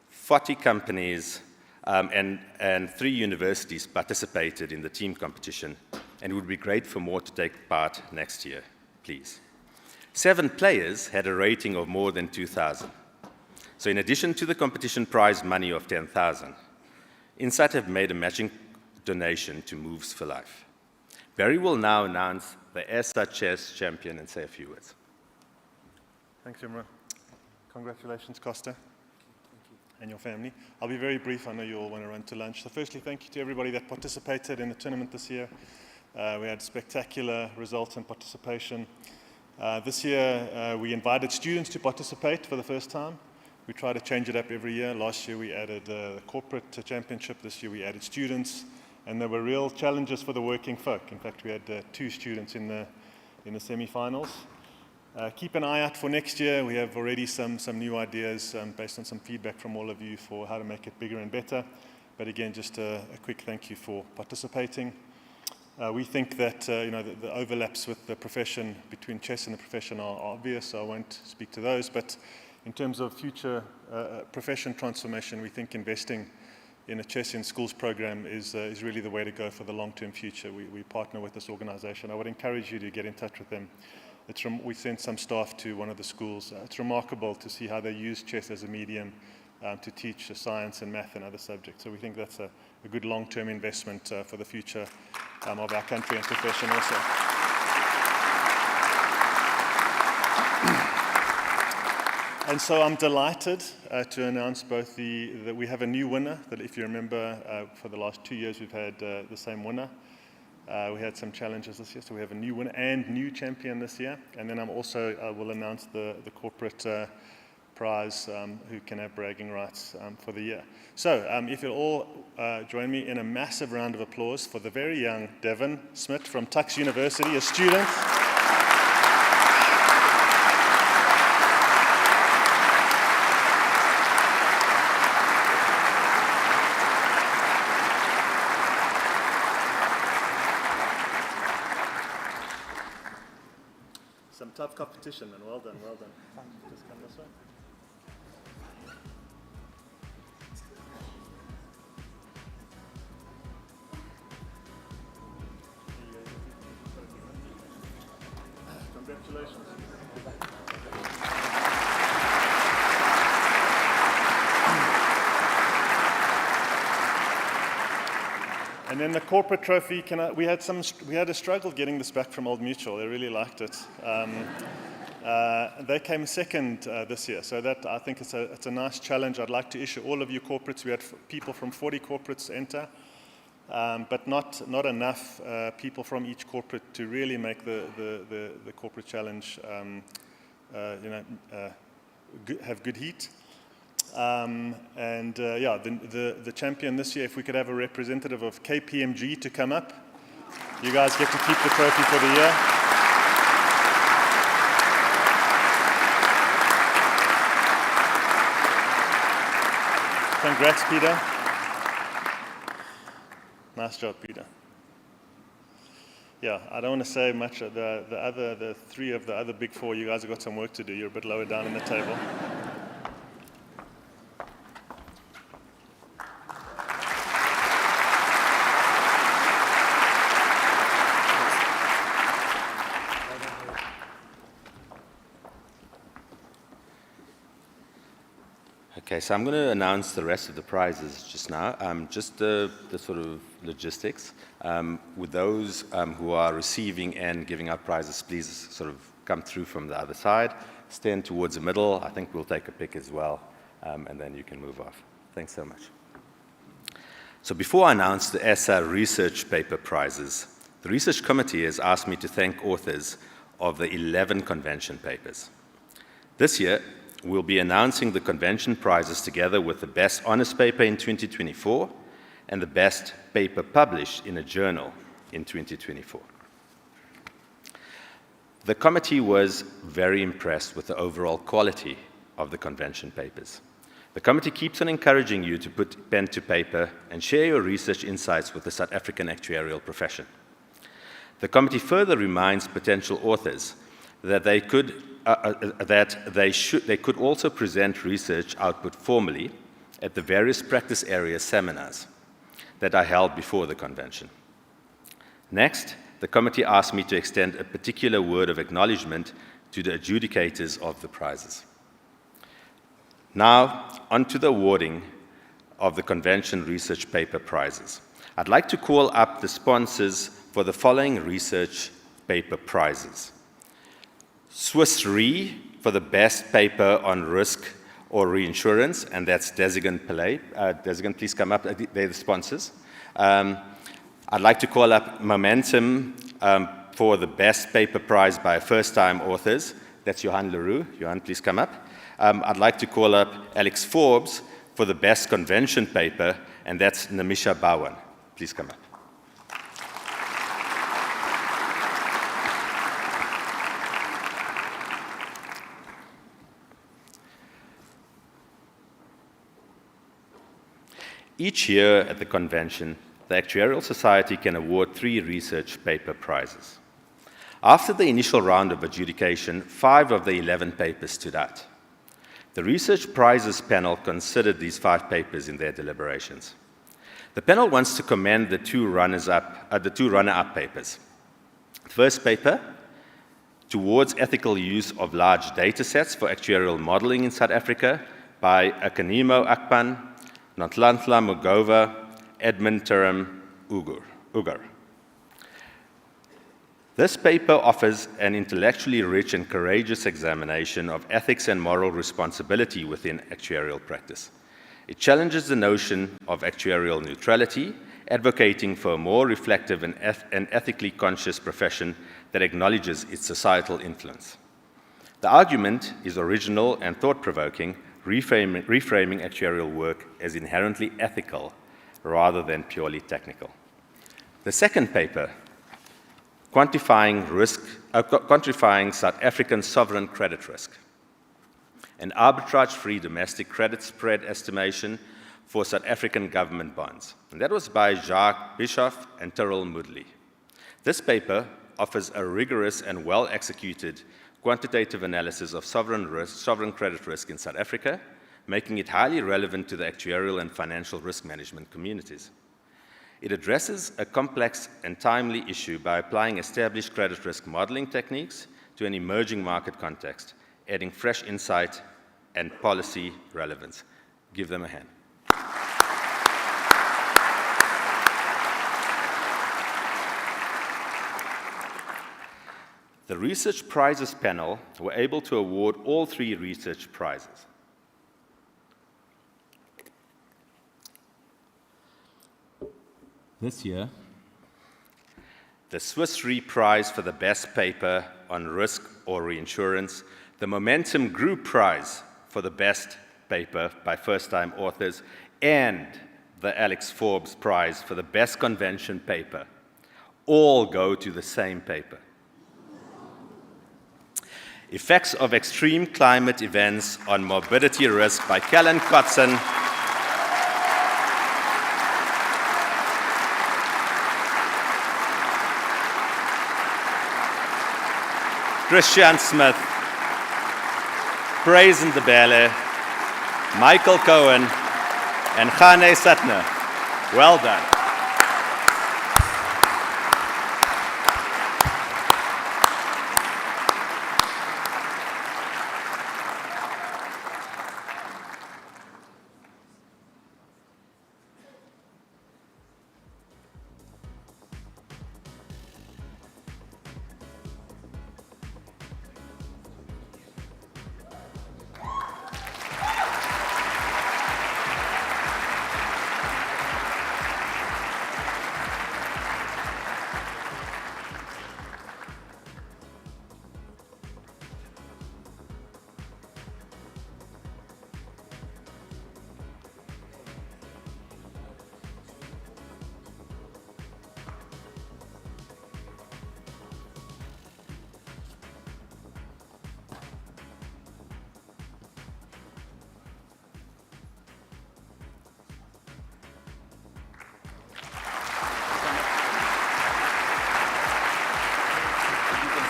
40 companies and 3 universities participated in the team competition, and it would be great for more to take part next year, please. 7 players had a rating of more than 2,000. So in addition to the competition prize money of 10,000, Insight have made a matching donation to Moves for Life. Barry will now announce the ASA Chess champion and say a few words. Thanks, Imran. Congratulations, Costa, and your family. I'll be very brief. I know you all want to run to lunch. So firstly, thank you to everybody that participated in the tournament this year. We had spectacular results and participation. This year, we invited students to participate for the first time. We try to change it up every year. Last year, we added the corporate championship. This year, we added students. And there were real challenges for the working folk. In fact, we had 2 students in the semi-finals. Keep an eye out for next year. We have already some new ideas based on some feedback from all of you for how to make it bigger and better. But again, just a quick thank you for participating. We think that the overlaps with the profession between chess and the profession are obvious, so I won't speak to those. But in terms of future profession transformation, we think investing in a chess in schools program is really the way to go for the long-term future. We partner with this organization. I would encourage you to get in touch with them. We sent some staff to one of the schools. It's remarkable to see how they use chess as a medium to teach science and math and other subjects. So we think that's a good long-term investment for the future of our country and profession also. And so I'm delighted to announce both that we have a new winner, that if you remember, for the last 2 years we've had the same winner. We had some challenges this year, so we have a new winner and new champion this year. And then I will announce the corporate prize, who can have bragging rights for the year. So if you'll all join me in a massive round of applause for the very young Devon Smith from Tux University, a student. Some tough competition, man. Well done, well done. Just come this way. Congratulations. And then the corporate trophy, we had a struggle getting this back from Old Mutual. They really liked it. They came second this year, so that I think it's a nice challenge. I'd like to issue all of you corporates. We had people from 40 corporates enter, but not enough people from each corporate to really make the corporate challenge have good heat. The champion this year, if we could have a representative of KPMG to come up. You guys get to keep the trophy for the year. Congrats, Peter. Nice job, Peter. Yeah, I don't want to say much. The three of the other big four, you guys have got some work to do. You're a bit lower down in the table. Okay, so I'm going to announce the rest of the prizes just now. Just the sort of logistics. With those who are receiving and giving out prizes, please sort of come through from the other side. Stand towards the middle. I think we'll take a pic as well, and then you can move off. Thanks so much. So before I announce the ESSA research paper prizes, the research committee has asked me to thank authors of the 11 convention papers. This year, we'll be announcing the convention prizes together with the best honors paper in 2024 and the best paper published in a journal in 2024. The committee was very impressed with the overall quality of the convention papers. The committee keeps on encouraging you to put pen to paper and share your research insights with the South African actuarial profession. The committee further reminds potential authors that they could also present research output formally at the various practice area seminars that are held before the convention. Next, the committee asked me to extend a particular word of acknowledgement to the adjudicators of the prizes. Now, on to the awarding of the convention research paper prizes. I'd like to call up the sponsors for the following research paper prizes. Swiss Re for the best paper on risk or reinsurance, and that's Desigan Pillay. Desigan, please come up. They're the sponsors. I'd like to call up Momentum for the best paper prize by first-time authors. That's Johan Leroux. Johan, please come up. I'd like to call up Alex Forbes for the best convention paper, and that's Namisha Bawan. Please come up. Each year at the convention, the Actuarial Society can award 3 research paper prizes. After the initial round of adjudication, 5 of the 11 papers stood out. The research prizes panel considered these 5 papers in their deliberations. The panel wants to commend the 2 runner-up papers. The first paper, Towards Ethical Use of Large Data Sets for Actuarial Modeling in South Africa, by Akanimo Akpan, Nonhlanhla Mugova, Edmund Turum Ugur. This paper offers an intellectually rich and courageous examination of ethics and moral responsibility within actuarial practice. It challenges the notion of actuarial neutrality, advocating for a more reflective and ethically conscious profession that acknowledges its societal influence. The argument is original and thought-provoking, reframing actuarial work as inherently ethical rather than purely technical. The second paper, quantifying South African sovereign credit risk, an arbitrage-free domestic credit spread estimation for South African government bonds. And that was by Jacques Bischoff and Tyrrell Moodley. This paper offers a rigorous and well-executed quantitative analysis of sovereign credit risk in South Africa, making it highly relevant to the actuarial and financial risk management communities. It addresses a complex and timely issue by applying established credit risk modeling techniques to an emerging market context, adding fresh insight and policy relevance. Give them a hand. The Research Prizes panel were able to award all 3 research prizes. This year, the Swiss Re Prize for the best paper on risk or reinsurance, the Momentum Group Prize for the best paper by first-time authors, and the Alex Forbes Prize for the best convention paper all go to the same paper. Effects of Extreme Climate Events on Morbidity Risk by Callan Kotson, Christian Smith, Praise Ndebele, Michael Cohen, and Khane Satner. Well done.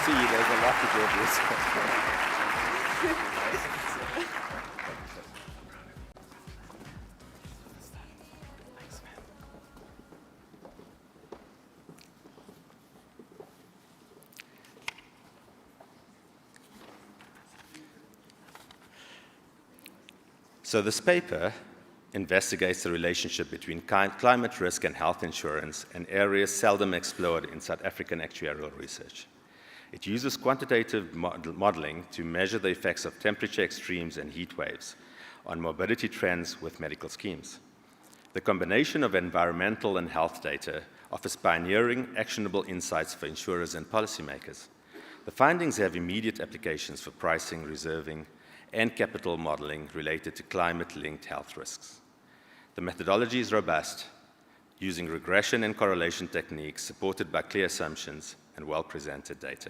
See, there's a lot to do this. So this paper investigates the relationship between climate risk and health insurance, an area seldom explored in South African actuarial research. It uses quantitative modeling to measure the effects of temperature extremes and heat waves on morbidity trends with medical schemes. The combination of environmental and health data offers pioneering, actionable insights for insurers and policymakers. The findings have immediate applications for pricing, reserving, and capital modeling related to climate-linked health risks. The methodology is robust, using regression and correlation techniques supported by clear assumptions and well-presented data.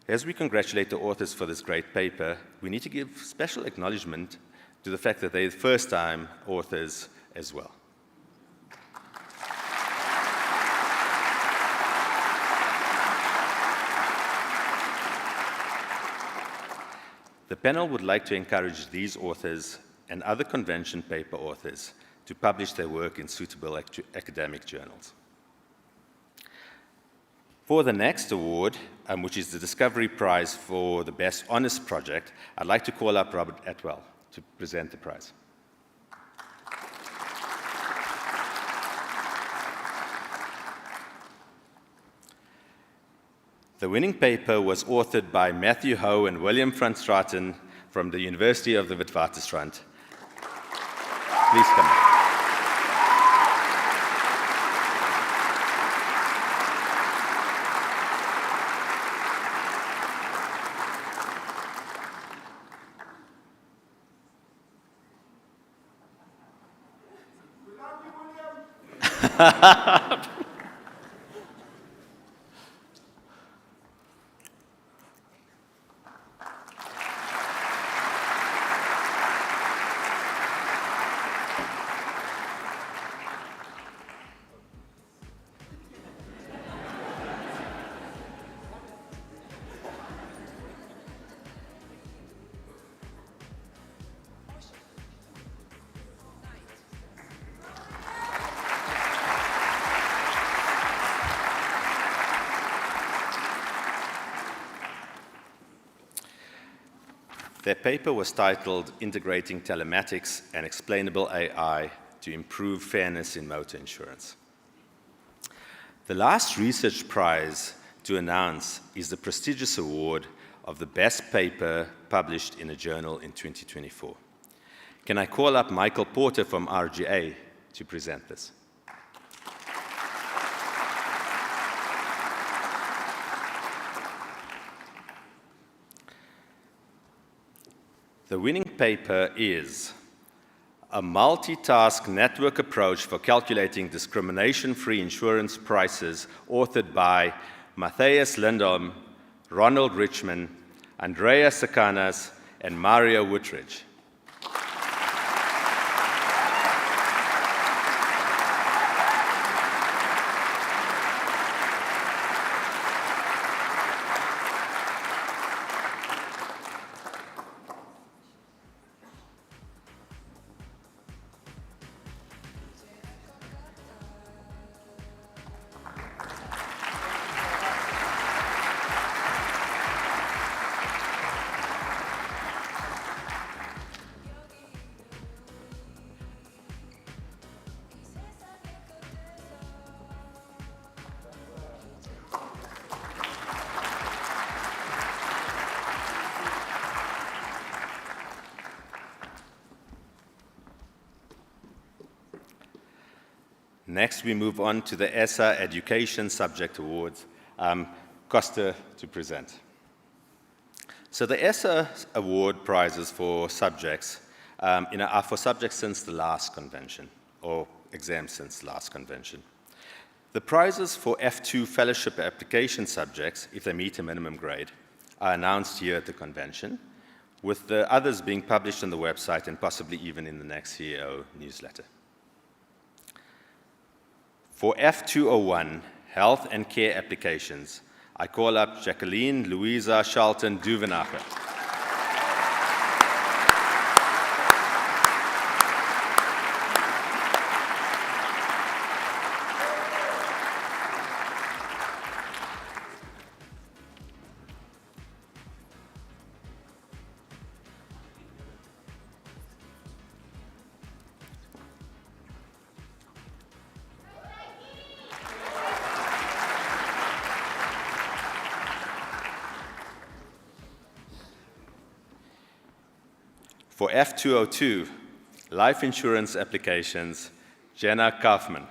As we congratulate the authors for this great paper, we need to give special acknowledgement to the fact that they're first-time authors as well. The panel would like to encourage these authors and other convention paper authors to publish their work in suitable academic journals. For the next award, which is the Discovery Prize for the Best Honest Project, I'd like to call up Robert Atwell. to present the prize. The winning paper was authored by Matthew Ho and William van Straten from the University of the Witwatersrand. Please come up. Their paper was titled Integrating Telematics and Explainable AI to Improve Fairness in Motor Insurance. The last research prize to announce is the prestigious award of the best paper published in a journal in 2024. Can I call up Michael Porter from RGA to present this? The winning paper is a multitask network approach for calculating discrimination-free insurance prices, authored by Matthias Lindholm, Ronald Richman, Andrea Sakanas, and Mario Woodridge. Next, we move on to the ESSA Education Subject Awards. Costa to present. So the ESSA award prizes for subjects are for subjects since the last convention, or exams since the last convention. The prizes for F2 fellowship application subjects, if they meet a minimum grade, are announced here at the convention, with the others being published on the website and possibly even in the next CEO newsletter. For F201, health and care applications, I call up Jacqueline Louisa Charlton Duvenacher. For F202, life insurance applications, Jenna Kaufman.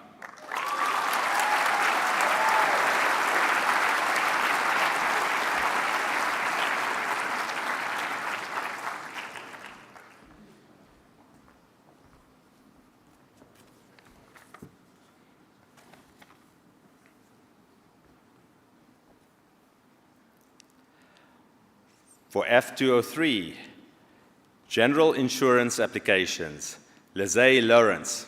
For F203, general insurance applications, Lizzie Lawrence.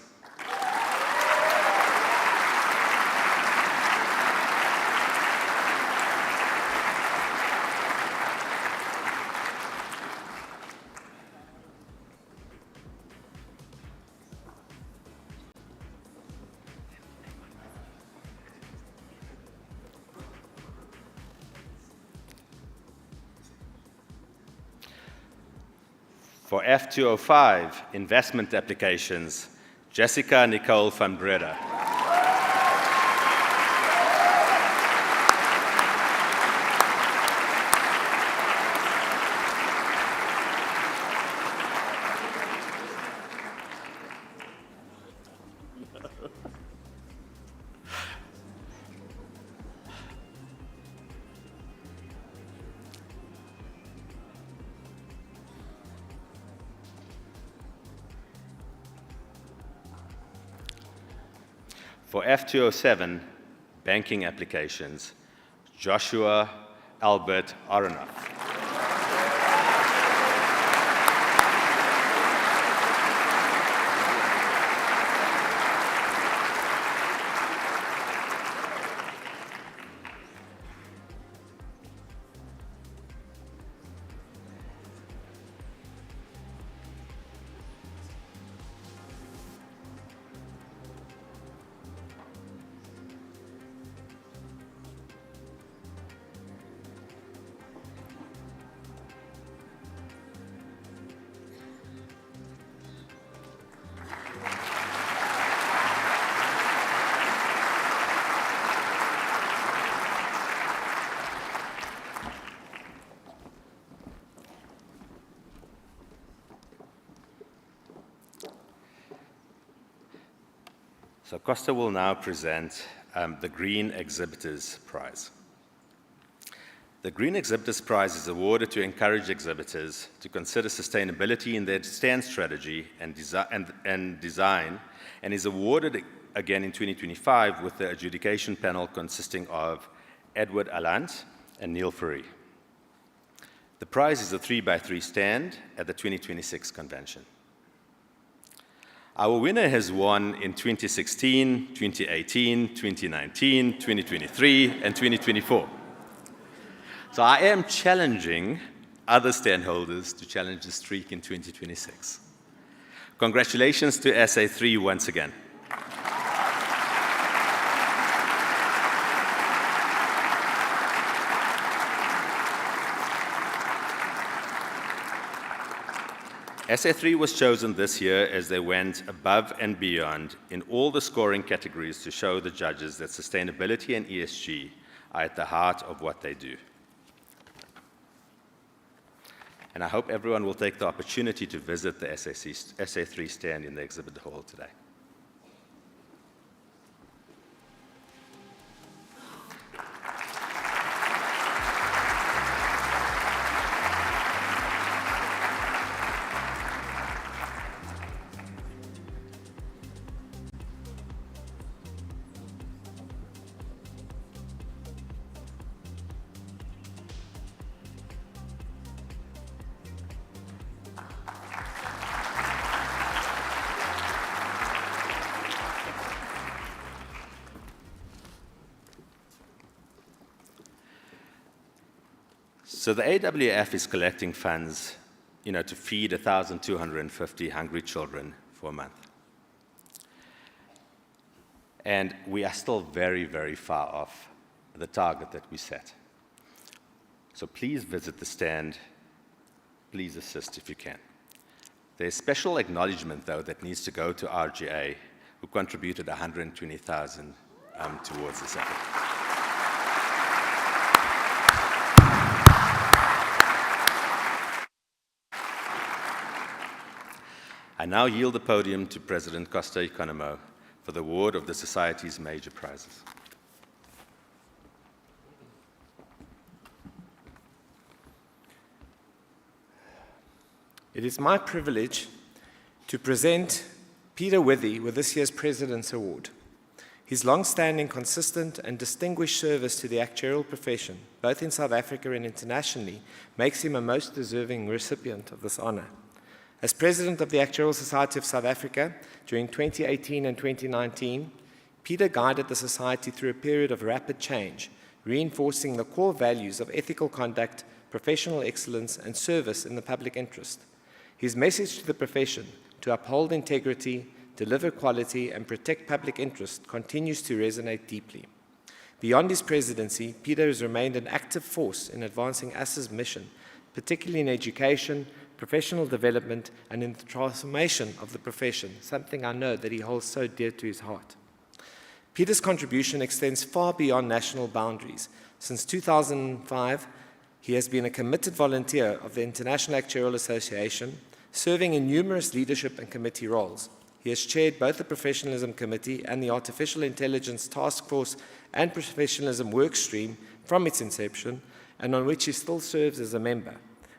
For For F205, investment applications, Jessica Nicole van Breda. For F207, banking applications, Joshua Albert Aronoff. So Costa will now present the Green Exhibitors Prize. The Green Exhibitors Prize is awarded to encourage exhibitors to consider sustainability in their stand strategy and design, and is awarded again in 2025 with the adjudication panel consisting of Edward Allant and Neil Furry. The prize is a 3x3 stand at the 2026 convention. Our winner has won in 2016, 2018, 2019, 2023, and 2024. So I am challenging other stand holders to challenge the streak in 2026. Congratulations to SA3 once again. SA3 was chosen this year as they went above and beyond in all the scoring categories to show the judges that sustainability and ESG are at the heart of what they do. And I hope everyone will take the opportunity to visit the SA3 stand in the exhibit hall today. So the AWF is collecting funds, to feed 1,250 hungry children for a month. And we are still very, very far off the target that we set. So please visit the stand. Please assist if you can. There's special acknowledgement, though, that needs to go to RGA, who contributed 120,000 towards this effort. I now yield the podium to President Costa Economo for the award of the Society's major prizes. It is my privilege to present Peter Withy with this year's President's Award. His long-standing, consistent, and distinguished service to the actuarial profession, both in South Africa and internationally, makes him a most deserving recipient of this honor. As President of the Actuarial Society of South Africa during 2018 and 2019, Peter guided the Society through a period of rapid change, reinforcing the core values of ethical conduct, professional excellence, and service in the public interest. His message to the profession to uphold integrity, deliver quality, and protect public interest continues to resonate deeply. Beyond his presidency, Peter has remained an active force in advancing ASSA's mission, particularly in education, professional development, and in the transformation of the profession, something I know that he holds so dear to his heart. Peter's contribution extends far beyond national boundaries. Since 2005, he has been a committed volunteer of the International Actuarial Association, serving in numerous leadership and committee roles. He has chaired both the Professionalism Committee and the Artificial Intelligence Task Force and Professionalism Workstream from its inception, and on which he still serves as a member,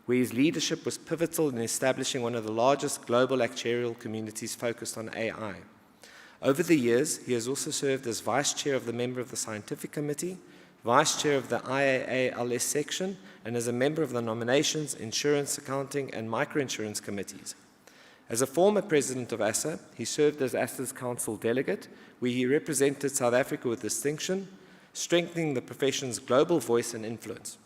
where his leadership was pivotal in establishing one of the largest global actuarial communities focused on AI. Over the years, he has also served as Vice Chair of the Member of the Scientific Committee, Vice Chair of the IAA-LS section, and as a member of the Nominations, Insurance, Accounting, and Microinsurance Committees. As a former president of ASSA, he served as ASSA's council delegate, where he represented South Africa with distinction, strengthening the profession's global voice and influence.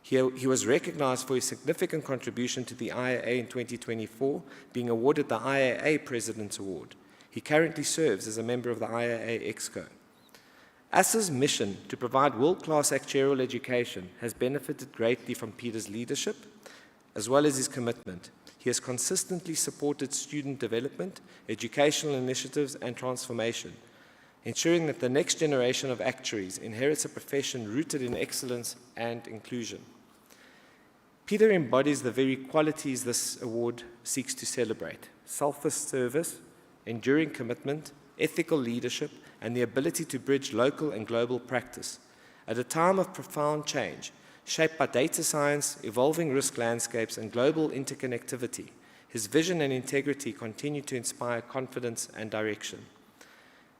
He was recognized for his significant contribution to the IAA in 2024, being awarded the IAA President's Award. He currently serves as a member of the IAA Exco. ASSA's mission to provide world-class actuarial education has benefited greatly from Peter's leadership, as well as his commitment. He has consistently supported student development, educational initiatives, and transformation, ensuring that the next generation of actuaries inherits a profession rooted in excellence and inclusion. Peter embodies the very qualities this award seeks to celebrate: selfless service, enduring commitment, ethical leadership, and the ability to bridge local and global practice. At a time of profound change, shaped by data science, evolving risk landscapes, and global interconnectivity, his vision and integrity continue to inspire confidence and direction.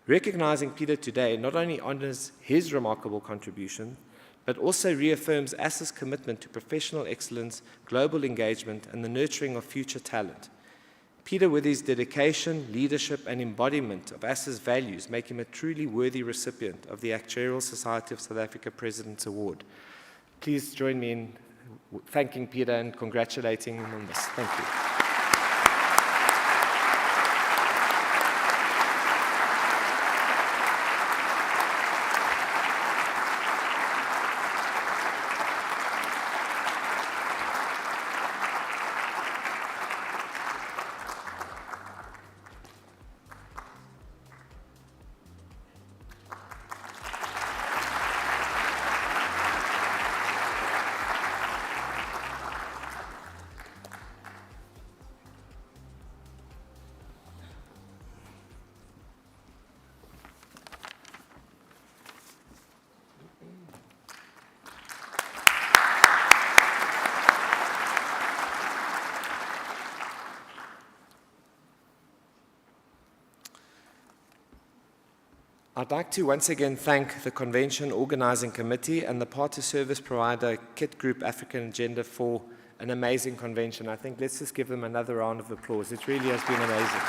Recognizing Peter today not only honors his remarkable contribution, but also reaffirms ASSA's commitment to professional excellence, global engagement, and the nurturing of future talent. Peter, with his dedication, leadership, and embodiment of ASSA's values, make him a truly worthy recipient of the Actuarial Society of South Africa President's Award. Please join me in thanking Peter and congratulating him on this. Thank you. I'd like to once again thank the Convention Organizing Committee and the Party Service Provider Kit Group African Agenda for an amazing convention. I think let's just give them another round of applause. It really has been amazing.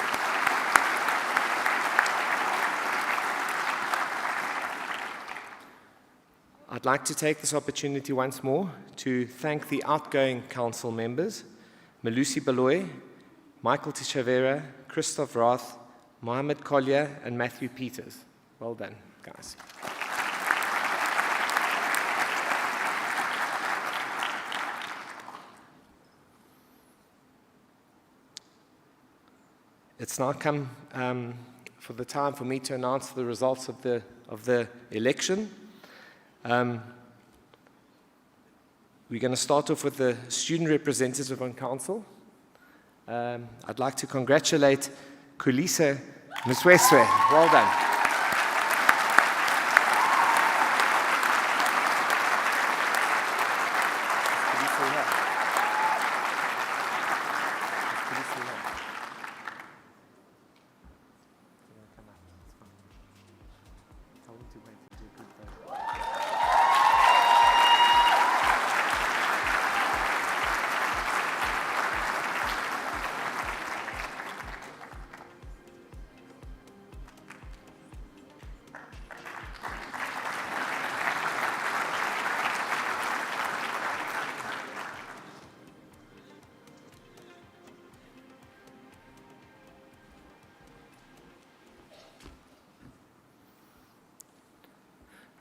I'd like to take this opportunity once more to thank the outgoing council members, Malusi Baloy, Michael Tishavera, Christoph Roth, Mohammed Collier, and Matthew Peters. Well done, guys. It's now come for the time for me to announce the results of the election. We're going to start off with the student representative on council. I'd like to congratulate Kulisa Msweswe. Well done.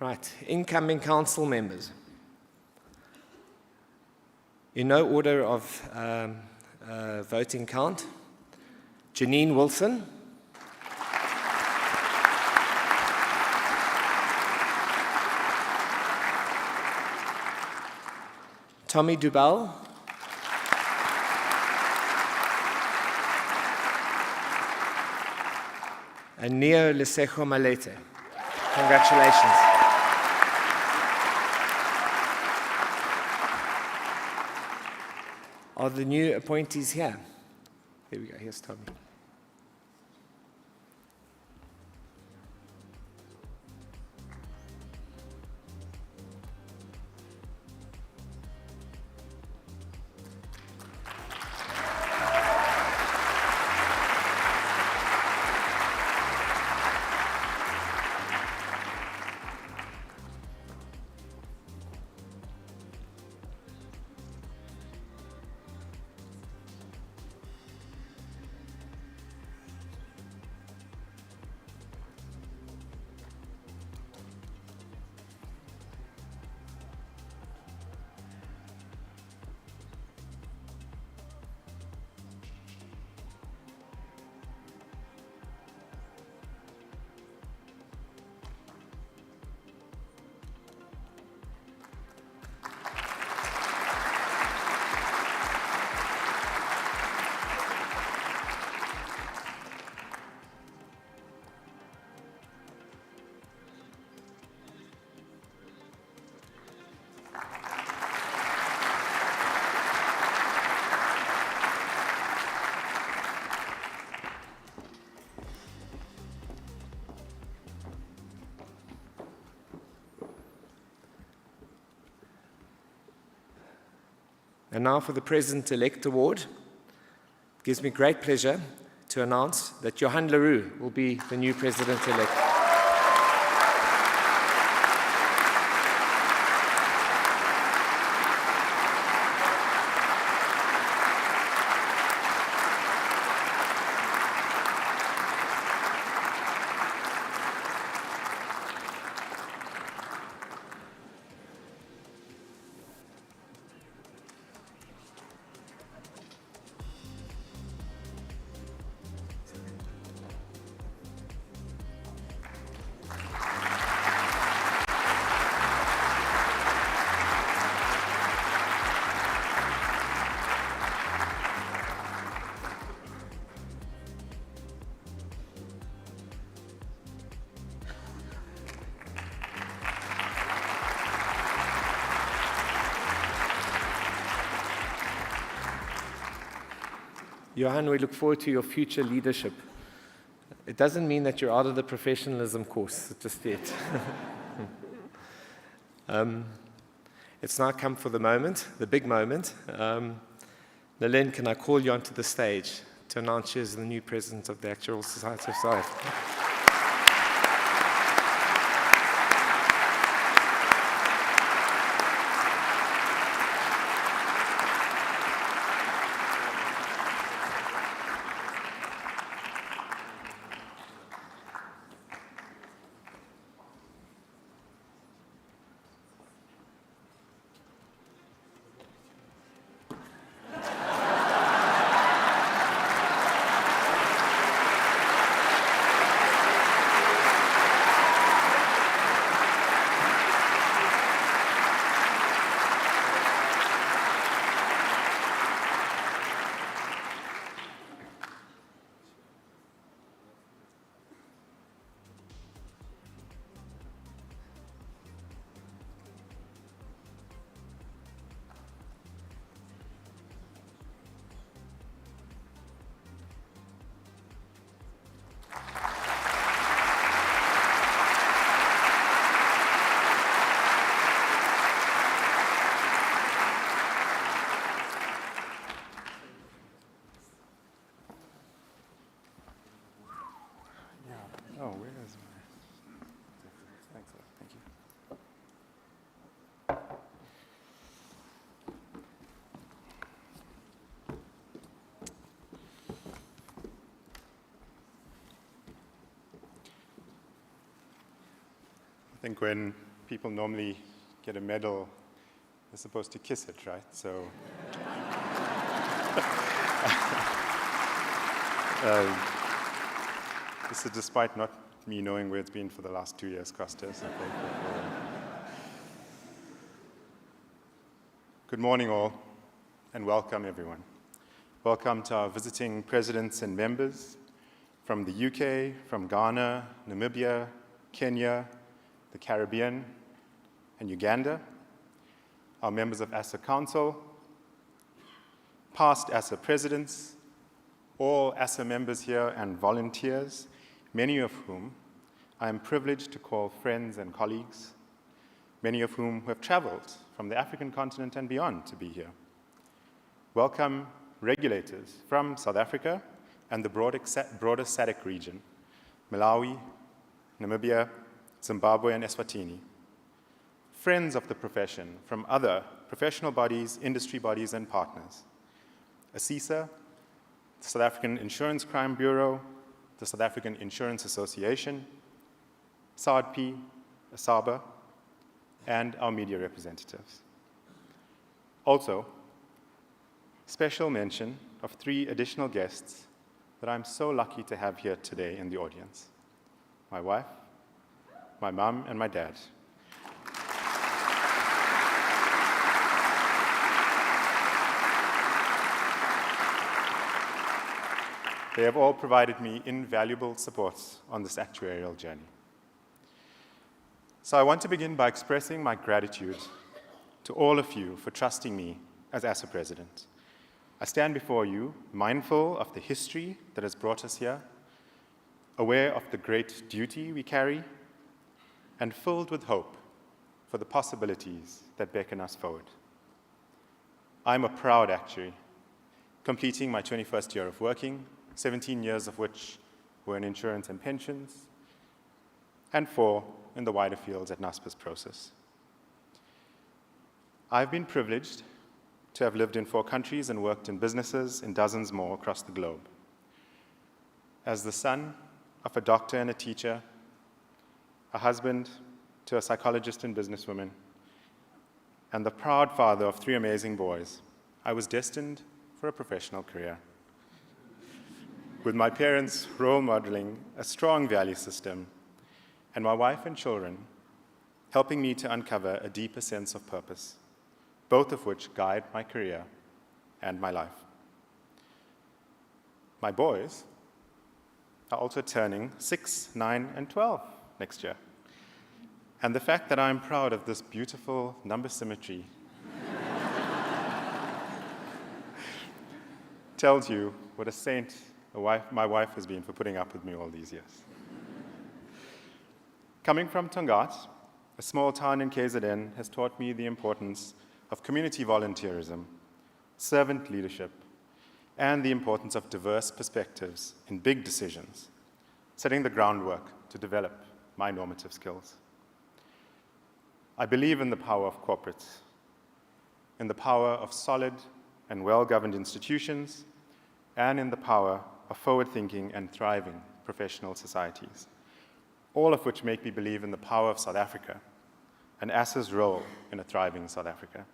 Right, incoming council members. In no order of voting count. Janine Wilson. Tommy Dubal. And Neo Lesejo Malete. Congratulations. Are the new appointees here? There we go, here's Tommy. And now for the President-elect Award. It gives me great pleasure to announce that Johan Leroux will be the new President-elect. Johan, we look forward to your future leadership. It doesn't mean that you're out of the professionalism course just yet. It's now come for the moment, the big moment. Nalin, can I call you onto the stage to announce you as the new president of the Actuarial Society of South Africa? I think when people normally get a medal, they're supposed to kiss it, right? So This is despite not me knowing where it's been for the last 2 years, Costa. So thank you Good morning, all, and welcome, everyone. Welcome to our visiting presidents and members from the UK, from Ghana, Namibia, Kenya, the Caribbean, and Uganda, our members of ASA Council, past ASA presidents, all ASA members here and volunteers, many of whom I am privileged to call friends and colleagues, many of whom have traveled from the African continent and beyond to be here. Welcome regulators from South Africa and the broader SADC region, Malawi, Namibia, Zimbabwe, and Eswatini. Friends of the profession from other professional bodies, industry bodies, and partners. ASISA, the South African Insurance Crime Bureau, the South African Insurance Association, SADP, ASABA, and our media representatives. Also, special mention of 3 additional guests that I'm so lucky to have here today in the audience. My wife, my mom, and my dad. They have all provided me invaluable supports on this actuarial journey. So I want to begin by expressing my gratitude to all of you for trusting me as ASA President. I stand before you mindful of the history that has brought us here, aware of the great duty we carry, and filled with hope for the possibilities that beckon us forward. I'm a proud actuary, completing my 21st year of working, 17 years of which were in insurance and pensions, and 4 in the wider fields at NASPA's process. I've been privileged to have lived in 4 countries and worked in businesses in dozens more across the globe. As the son of a doctor and a teacher, a husband to a psychologist and businesswoman, and the proud father of 3 amazing boys, I was destined for a professional career. With my parents role modeling a strong value system, and my wife and children helping me to uncover a deeper sense of purpose, both of which guide my career and my life. My boys are also turning 6, 9, and 12 next year. And the fact that I'm proud of this beautiful number symmetry tells you what a saint my wife has been for putting up with me all these years. Coming from Tongaat, a small town in KZN has taught me the importance of community volunteerism, servant leadership, and the importance of diverse perspectives in big decisions, setting the groundwork to develop my normative skills. I believe in the power of corporates, in the power of solid and well-governed institutions, and in the power of forward-thinking and thriving professional societies, all of which make me believe in the power of South Africa and ASA's role in a thriving South Africa.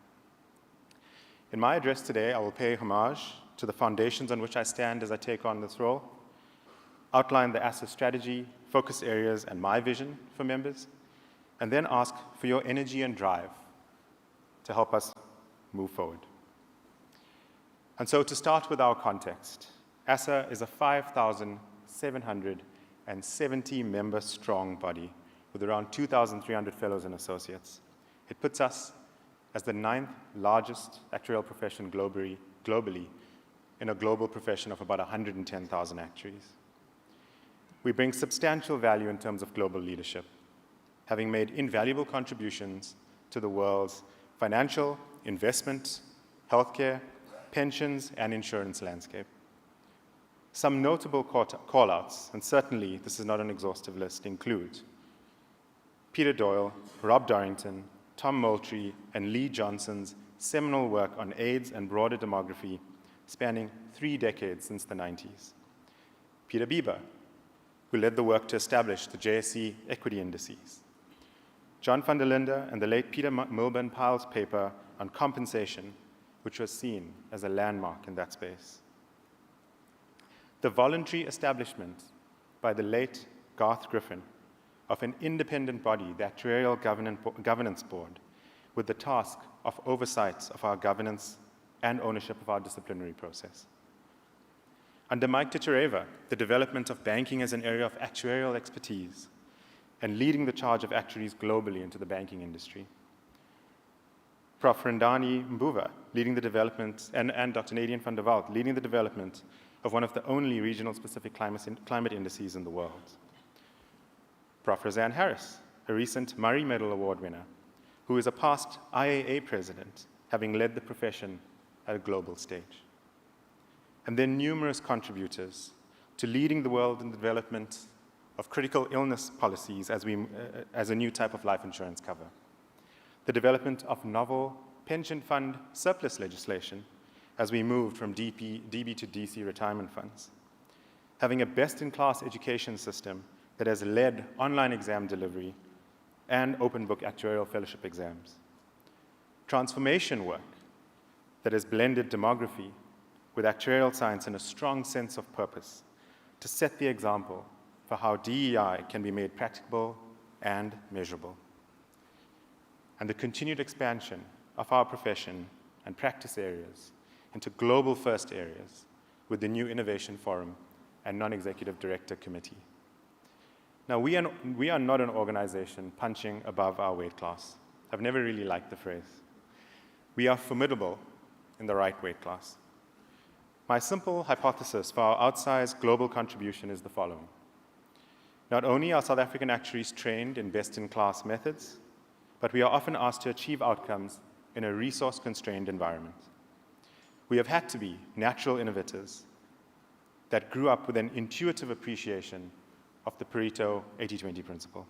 In my address today, I will pay homage to the foundations on which I stand as I take on this role, outline the ASA strategy, focus areas, and my vision for members, and then ask for your energy and drive to help us move forward. And so to start with our context, ASA is a 5,770 member strong body with around 2,300 fellows and associates. It puts us as the 9th largest actuarial profession globally in a global profession of about 110,000 actuaries. We bring substantial value in terms of global leadership, having made invaluable contributions to the world's financial, investment, healthcare, pensions, and insurance landscape. Some notable call-outs, and certainly this is not an exhaustive list, include Peter Doyle, Rob Dorrington, Tom Moultrie, and Lee Johnson's seminal work on AIDS and broader demography spanning 3 decades since the 90s. Peter Bieber, who led the work to establish the JSE equity indices. John van der Linde and the late Peter Milburn-Pyle's paper on compensation, which was seen as a landmark in that space. the voluntary establishment by the late Garth Griffin of an independent body, the Actuarial Governance Board, with the task of oversight of our governance and ownership of our disciplinary process. Under Mike Tichereva, the development of banking as an area of actuarial expertise and leading the charge of actuaries globally into the banking industry. Prof. Rendani Mbuva, leading the development, and Dr. Nadine van der Walt, leading the development of one of the only regional-specific climate indices in the world. Prof. Roseanne Harris, a recent Murray Medal Award winner, who is a past IAA president, having led the profession at a global stage. And then numerous contributors to leading the world in the development of critical illness policies as a new type of life insurance cover, the development of novel pension fund surplus legislation as we moved from DB to DC retirement funds, having a best-in-class education system that has led online exam delivery and open book actuarial fellowship exams, transformation work that has blended demography with actuarial science and a strong sense of purpose to set the example for how DEI can be made practicable and measurable, and the continued expansion of our profession and practice areas into global first areas with the new Innovation Forum and Non-Executive Director Committee. Now, we are not an organization punching above our weight class. I've never really liked the phrase. We are formidable in the right weight class. My simple hypothesis for our outsized global contribution is the following. Not only are South African actuaries trained in best-in-class methods, but we are often asked to achieve outcomes in a resource-constrained environment. We have had to be natural innovators that grew up with an intuitive appreciation of the Pareto 80-20 principle.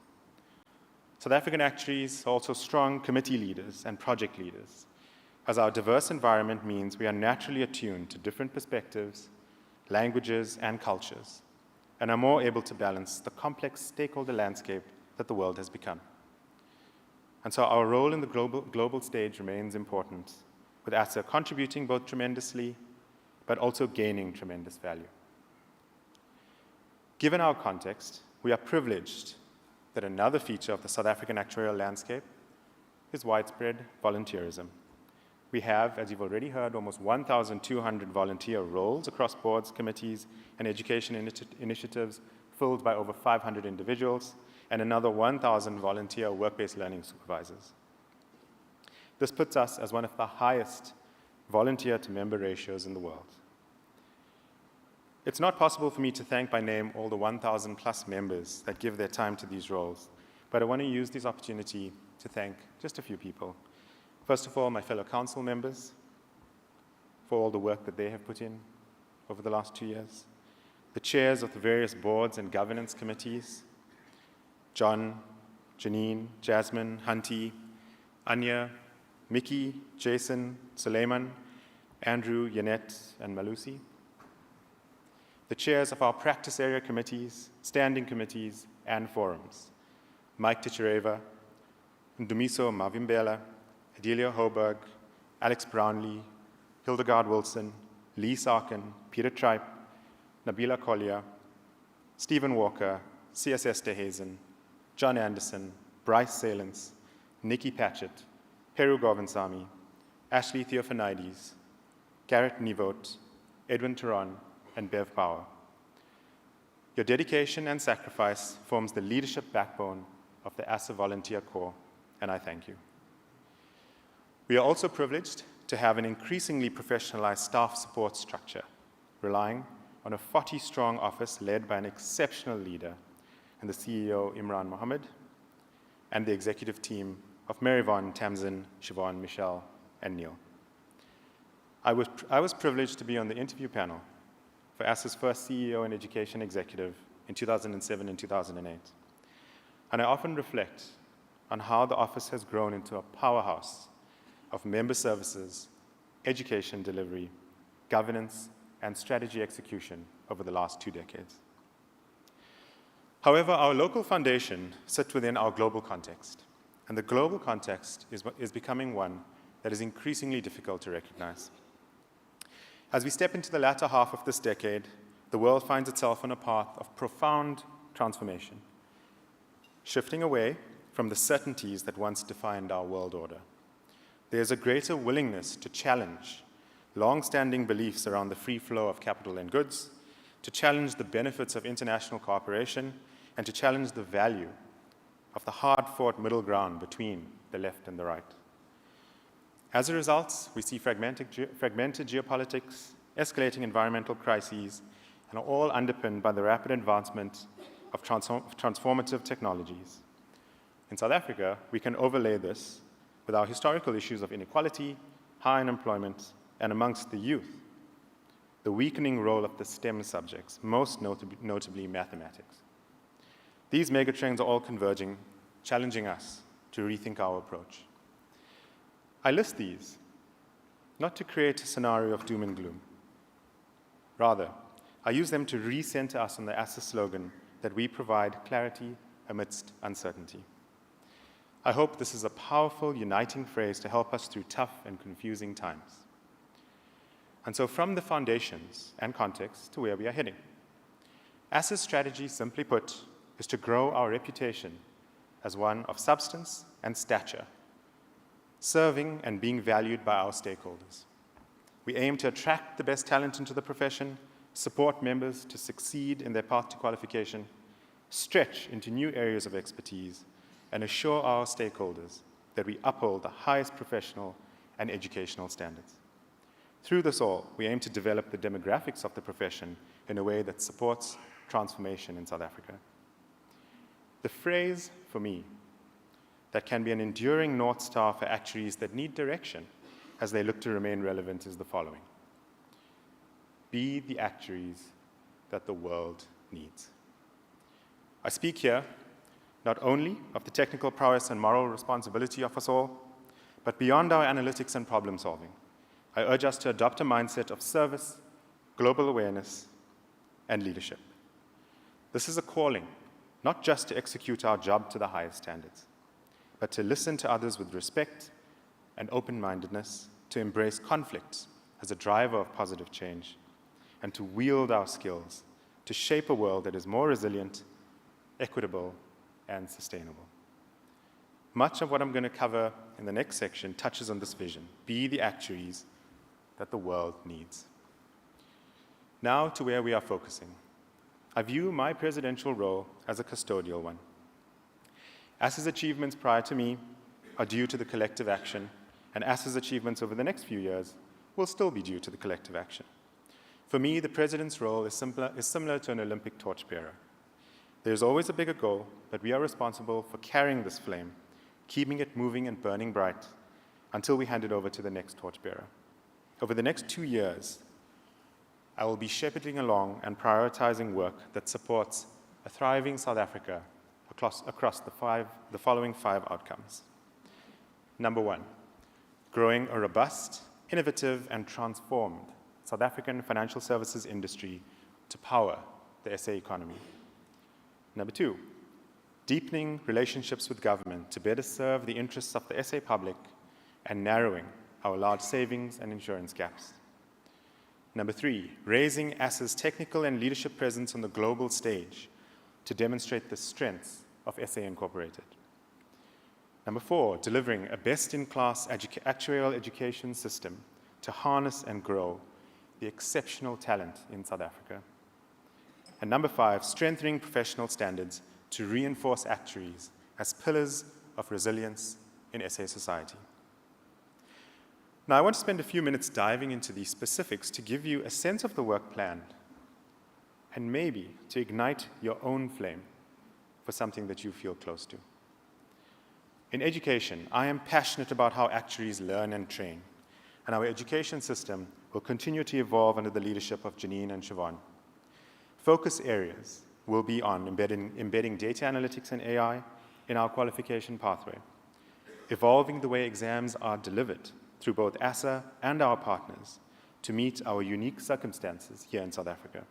South African actuaries are also strong committee leaders and project leaders, as our diverse environment means we are naturally attuned to different perspectives, languages, and cultures, and are more able to balance the complex stakeholder landscape that the world has become. And so our role in the global stage remains important, with ASA contributing both tremendously, but also gaining tremendous value. Given our context, we are privileged that another feature of the South African actuarial landscape is widespread volunteerism. We have, as you've already heard, almost 1,200 volunteer roles across boards, committees, and education initiatives filled by over 500 individuals, and another 1,000 volunteer work-based learning supervisors. This puts us as one of the highest volunteer-to-member ratios in the world. It's not possible for me to thank by name all the 1,000 plus members that give their time to these roles, but I want to use this opportunity to thank just a few people. First of all, my fellow council members for all the work that they have put in over the last 2 years, the chairs of the various boards and governance committees, John, Janine, Jasmine, Hunty, Anya, Mickey, Jason, Suleiman, Andrew, Yanette, and Malusi, the chairs of our practice area committees, standing committees, and forums, Mike Tichereva, Ndumiso Mavimbela, Adelia Hoberg, Alex Brownlee, Hildegard Wilson, Lee Sarkin, Peter Tripe, Nabila Collier, Stephen Walker, CSS De Hazen, John Anderson, Bryce Salence, Nikki Patchett, Peru Govinsamy, Ashley Theophanides, Garrett Nivot, Edwin Turan, and Bev Power. Your dedication and sacrifice forms the leadership backbone of the ASA Volunteer Corps, and I thank you. We are also privileged to have an increasingly professionalized staff support structure, relying on a 40-strong office led by an exceptional leader and the CEO, Imran Mohammed, and the executive team of Marivon, Tamsin, Siobhan, Michelle, and Neil. I was privileged to be on the interview panel for ASA's first CEO and education executive in 2007 and 2008. And I often reflect on how the office has grown into a powerhouse of member services, education delivery, governance, and strategy execution over the last 2 decades. However, our local foundation sits within our global context, and the global context is becoming one that is increasingly difficult to recognize. As we step into the latter half of this decade, the world finds itself on a path of profound transformation, shifting away from the certainties that once defined our world order. There's a greater willingness to challenge long-standing beliefs around the free flow of capital and goods, to challenge the benefits of international cooperation, and to challenge the value of the hard-fought middle ground between the left and the right. As a result, we see fragmented geopolitics, escalating environmental crises, and are all underpinned by the rapid advancement of transformative technologies. In South Africa, we can overlay this with our historical issues of inequality, high unemployment, and amongst the youth, the weakening role of the STEM subjects, most notably mathematics. These megatrends are all converging, challenging us to rethink our approach. I list these not to create a scenario of doom and gloom. Rather, I use them to recenter us on the ASA slogan that we provide clarity amidst uncertainty. I hope this is a powerful, uniting phrase to help us through tough and confusing times. And so from the foundations and context to where we are heading. ASA's strategy, simply put, is to grow our reputation as one of substance and stature, serving and being valued by our stakeholders. We aim to attract the best talent into the profession, support members to succeed in their path to qualification, stretch into new areas of expertise, and assure our stakeholders that we uphold the highest professional and educational standards. Through this all, we aim to develop the demographics of the profession in a way that supports transformation in South Africa. The phrase, for me, that can be an enduring North Star for actuaries that need direction as they look to remain relevant is the following: be the actuaries that the world needs. I speak here not only of the technical prowess and moral responsibility of us all, but beyond our analytics and problem solving. I urge us to adopt a mindset of service, global awareness, and leadership. This is a calling, not just to execute our job to the highest standards, but to listen to others with respect and open-mindedness, to embrace conflict as a driver of positive change, and to wield our skills to shape a world that is more resilient, equitable, and sustainable. Much of what I'm going to cover in the next section touches on this vision: be the actuaries that the world needs. Now to where we are focusing. I view my presidential role as a custodial one. ASA's achievements prior to me are due to the collective action, and ASA's achievements over the next few years will still be due to the collective action. For me, the president's role is similar to an Olympic torchbearer. There's always a bigger goal, but we are responsible for carrying this flame, keeping it moving and burning bright until we hand it over to the next torchbearer. Over the next 2 years, I will be shepherding along and prioritizing work that supports a thriving South Africa across the following 5 outcomes. Number 1, growing a robust, innovative, and transformed South African financial services industry to power the SA economy. Number 2, deepening relationships with government to better serve the interests of the SA public and narrowing our large savings and insurance gaps. Number 3, raising ASA's technical and leadership presence on the global stage to demonstrate the strengths of SA Incorporated. Number 4, delivering a best-in-class actuarial education system to harness and grow the exceptional talent in South Africa. And number 5, strengthening professional standards to reinforce actuaries as pillars of resilience in SA society. Now, I want to spend a few minutes diving into these specifics to give you a sense of the work planned and maybe to ignite your own flame for something that you feel close to. In education, I am passionate about how actuaries learn and train, and our education system will continue to evolve under the leadership of Janine and Siobhan. Focus areas will be on embedding data analytics and AI in our qualification pathway, evolving the way exams are delivered through both ASA and our partners to meet our unique circumstances here in South Africa,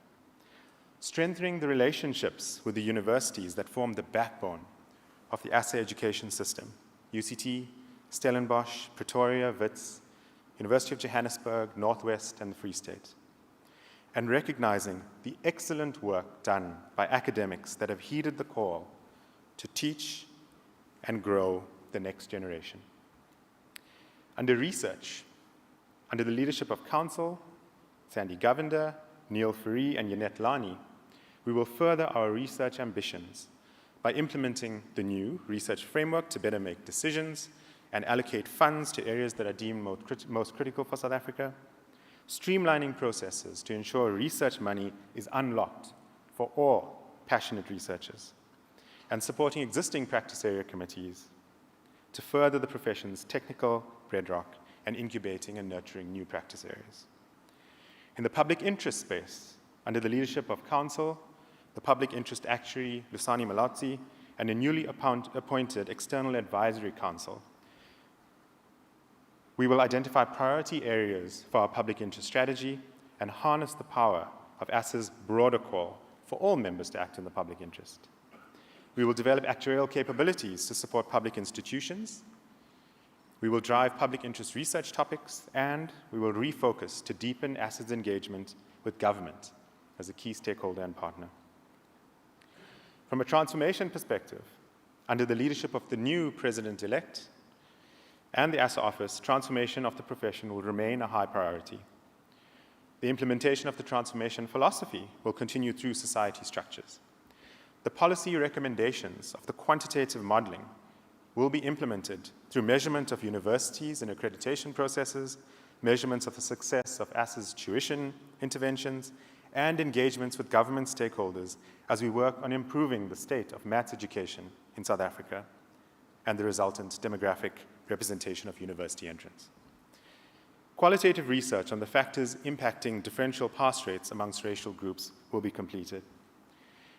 strengthening the relationships with the universities that form the backbone of the ASA education system: UCT, Stellenbosch, Pretoria, Wits, University of Johannesburg, Northwest, and the Free State. and recognizing the excellent work done by academics that have heeded the call to teach and grow the next generation. Under research, under the leadership of Council, Sandy Govender, Neil Fourie, and Yanette Lani, we will further our research ambitions by implementing the new research framework to better make decisions and allocate funds to areas that are deemed most critical for South Africa, streamlining processes to ensure research money is unlocked for all passionate researchers, and supporting existing practice area committees to further the profession's technical bedrock and incubating and nurturing new practice areas. In the public interest space, under the leadership of Council, the public interest actuary Lusani Malotsi, and a newly appointed external advisory council, we will identify priority areas for our public interest strategy and harness the power of ASA's broader call for all members to act in the public interest. We will develop actuarial capabilities to support public institutions. We will drive public interest research topics, and we will refocus to deepen ASA's engagement with government as a key stakeholder and partner. From a transformation perspective, under the leadership of the new president-elect and the ASA office, transformation of the profession will remain a high priority. The implementation of the transformation philosophy will continue through society structures. The policy recommendations of the quantitative modeling will be implemented through measurement of universities and accreditation processes, measurements of the success of ASA's tuition interventions, and engagements with government stakeholders as we work on improving the state of maths education in South Africa and the resultant demographic representation of university entrants. Qualitative research on the factors impacting differential pass rates amongst racial groups will be completed.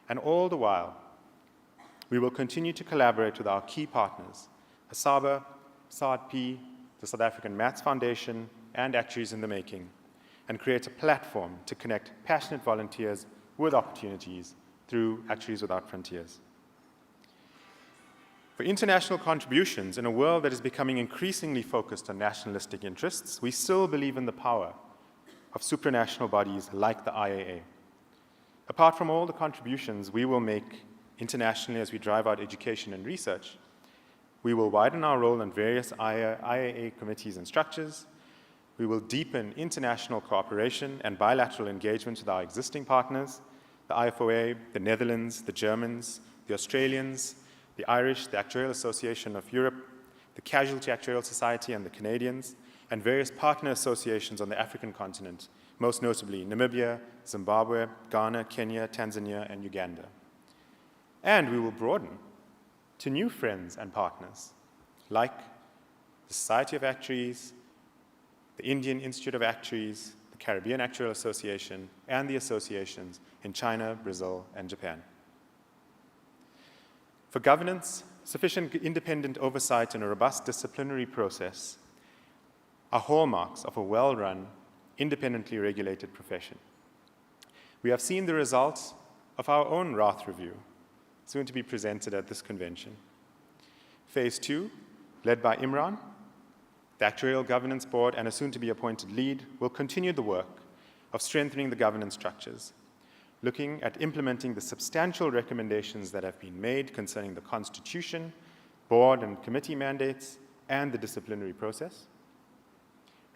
And all the while, we will continue to collaborate with our key partners, ASABA, SARD-P, the South African Maths Foundation, and Actuaries in the Making, and create a platform to connect passionate volunteers with opportunities through Actuaries Without Frontiers. For international contributions in a world that is becoming increasingly focused on nationalistic interests, we still believe in the power of supranational bodies like the IAA. Apart from all the contributions we will make internationally as we drive out education and research, we will widen our role in various IAA committees and structures. We will deepen international cooperation and bilateral engagement with our existing partners, the IFOA, the Netherlands, the Germans, the Australians, the Irish, the Actuarial Association of Europe, the Casualty Actuarial Society, and the Canadians, and various partner associations on the African continent, most notably Namibia, Zimbabwe, Ghana, Kenya, Tanzania, and Uganda. And we will broaden to new friends and partners, like the Society of Actuaries, the Indian Institute of Actuaries, the Caribbean Actuarial Association, and the associations in China, Brazil, and Japan. For governance, sufficient independent oversight and a robust disciplinary process are hallmarks of a well-run, independently regulated profession. We have seen the results of our own Rath review, soon to be presented at this convention. Phase 2, led by Imran, the Actuarial Governance Board, and a soon-to-be appointed lead, will continue the work of strengthening the governance structures, looking at implementing the substantial recommendations that have been made concerning the constitution, board and committee mandates, and the disciplinary process,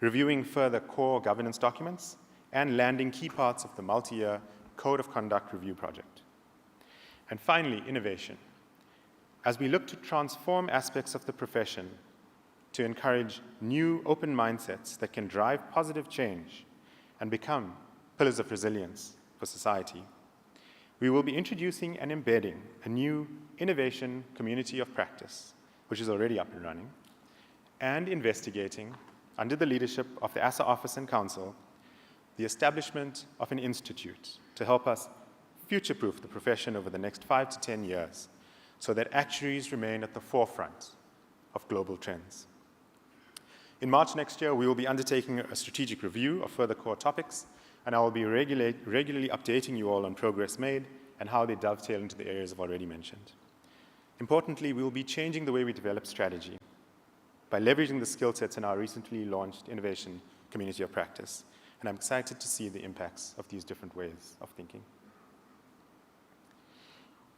reviewing further core governance documents, and landing key parts of the multi-year Code of Conduct review project. And finally, innovation. As we look to transform aspects of the profession to encourage new open mindsets that can drive positive change and become pillars of resilience for society, we will be introducing and embedding a new innovation community of practice, which is already up and running, and investigating, under the leadership of the ASA Office and Council, the establishment of an institute to help us future-proof the profession over the next 5 to 10 years so that actuaries remain at the forefront of global trends. In March next year, we will be undertaking a strategic review of further core topics, and I will be regularly updating you all on progress made and how they dovetail into the areas I've already mentioned. Importantly, we will be changing the way we develop strategy by leveraging the skill sets in our recently launched innovation community of practice. and I'm excited to see the impacts of these different ways of thinking.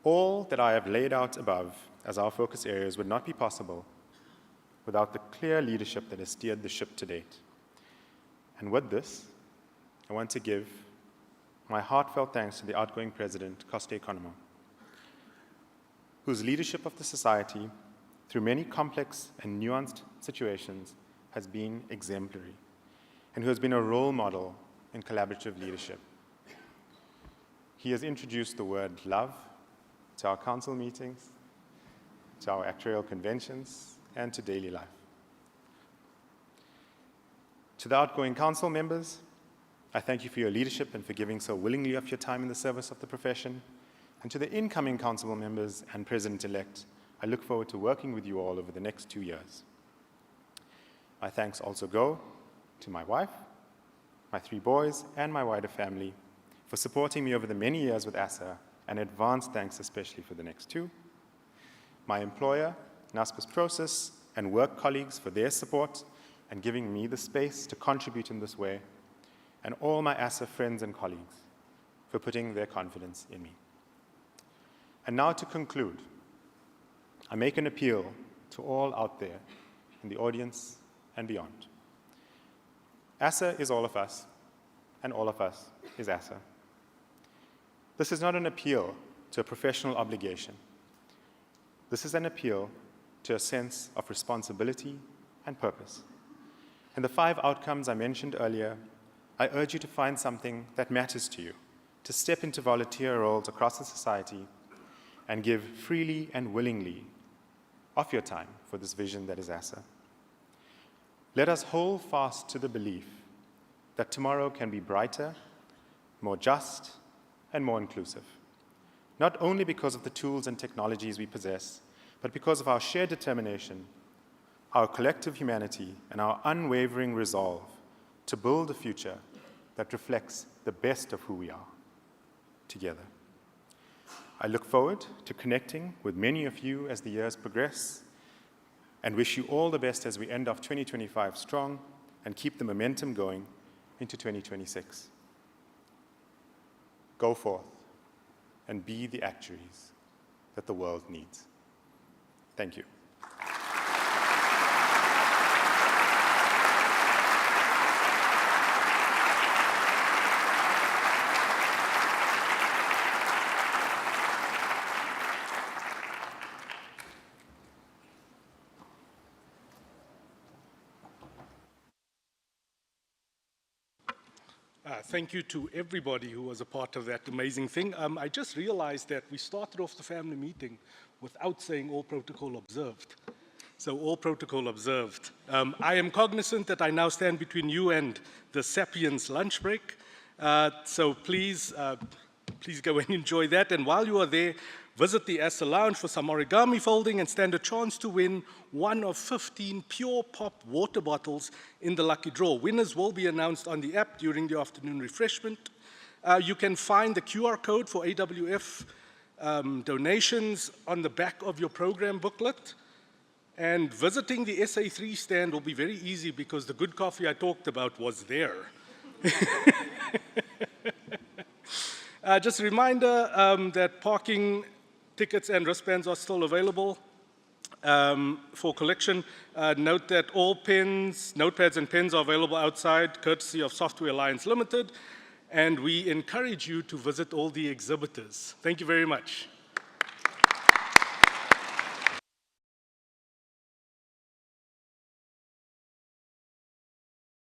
All that I have laid out above as our focus areas would not be possible without the clear leadership that has steered the ship to date. And with this, I want to give my heartfelt thanks to the outgoing president, Costa Economo, whose leadership of the society through many complex and nuanced situations has been exemplary, and who has been a role model in collaborative leadership. He has introduced the word love to our council meetings, to our actuarial conventions, and to daily life. To the outgoing council members, I thank you for your leadership and for giving so willingly of your time in the service of the profession. And to the incoming council members and president-elect, I look forward to working with you all over the next 2 years. My thanks also go to my wife, my 3 boys, and my wider family for supporting me over the many years with ASA, and advanced thanks especially for the next 2. My employer, Naspers Process, and work colleagues for their support and giving me the space to contribute in this way, and all my ASA friends and colleagues for putting their confidence in me. And now to conclude, I make an appeal to all out there in the audience and beyond. ASA is all of us, and all of us is ASA. This is not an appeal to a professional obligation. This is an appeal to a sense of responsibility and purpose. In the 5 outcomes I mentioned earlier, I urge you to find something that matters to you, to step into volunteer roles across the society and give freely and willingly of your time for this vision that is ASA. Let us hold fast to the belief that tomorrow can be brighter, more just, and more inclusive, not only because of the tools and technologies we possess, but because of our shared determination, our collective humanity, and our unwavering resolve to build a future that reflects the best of who we are, together. I look forward to connecting with many of you as the years progress, and wish you all the best as we end off 2025 strong and keep the momentum going into 2026. Go forth and be the actuaries that the world needs. Thank you. Thank you to everybody who was a part of that amazing thing. I just realized that we started off the family meeting without saying all protocol observed. So all protocol observed. I am cognizant that I now stand between you and the Sapiens lunch break. So please go and enjoy that. And while you are there, visit the ASA Lounge for some origami folding and stand a chance to win one of 15 Pure Pop water bottles in the lucky draw. Winners will be announced on the app during the afternoon refreshment. You can find the QR code for AWF donations on the back of your program booklet. And visiting the SA3 stand will be very easy because the good coffee I talked about was there. Just a reminder that parking tickets and wristbands are still available for collection. Note that all pens, notepads and pens are available outside, courtesy of Software Alliance Limited. And we encourage you to visit all the exhibitors. Thank you very much.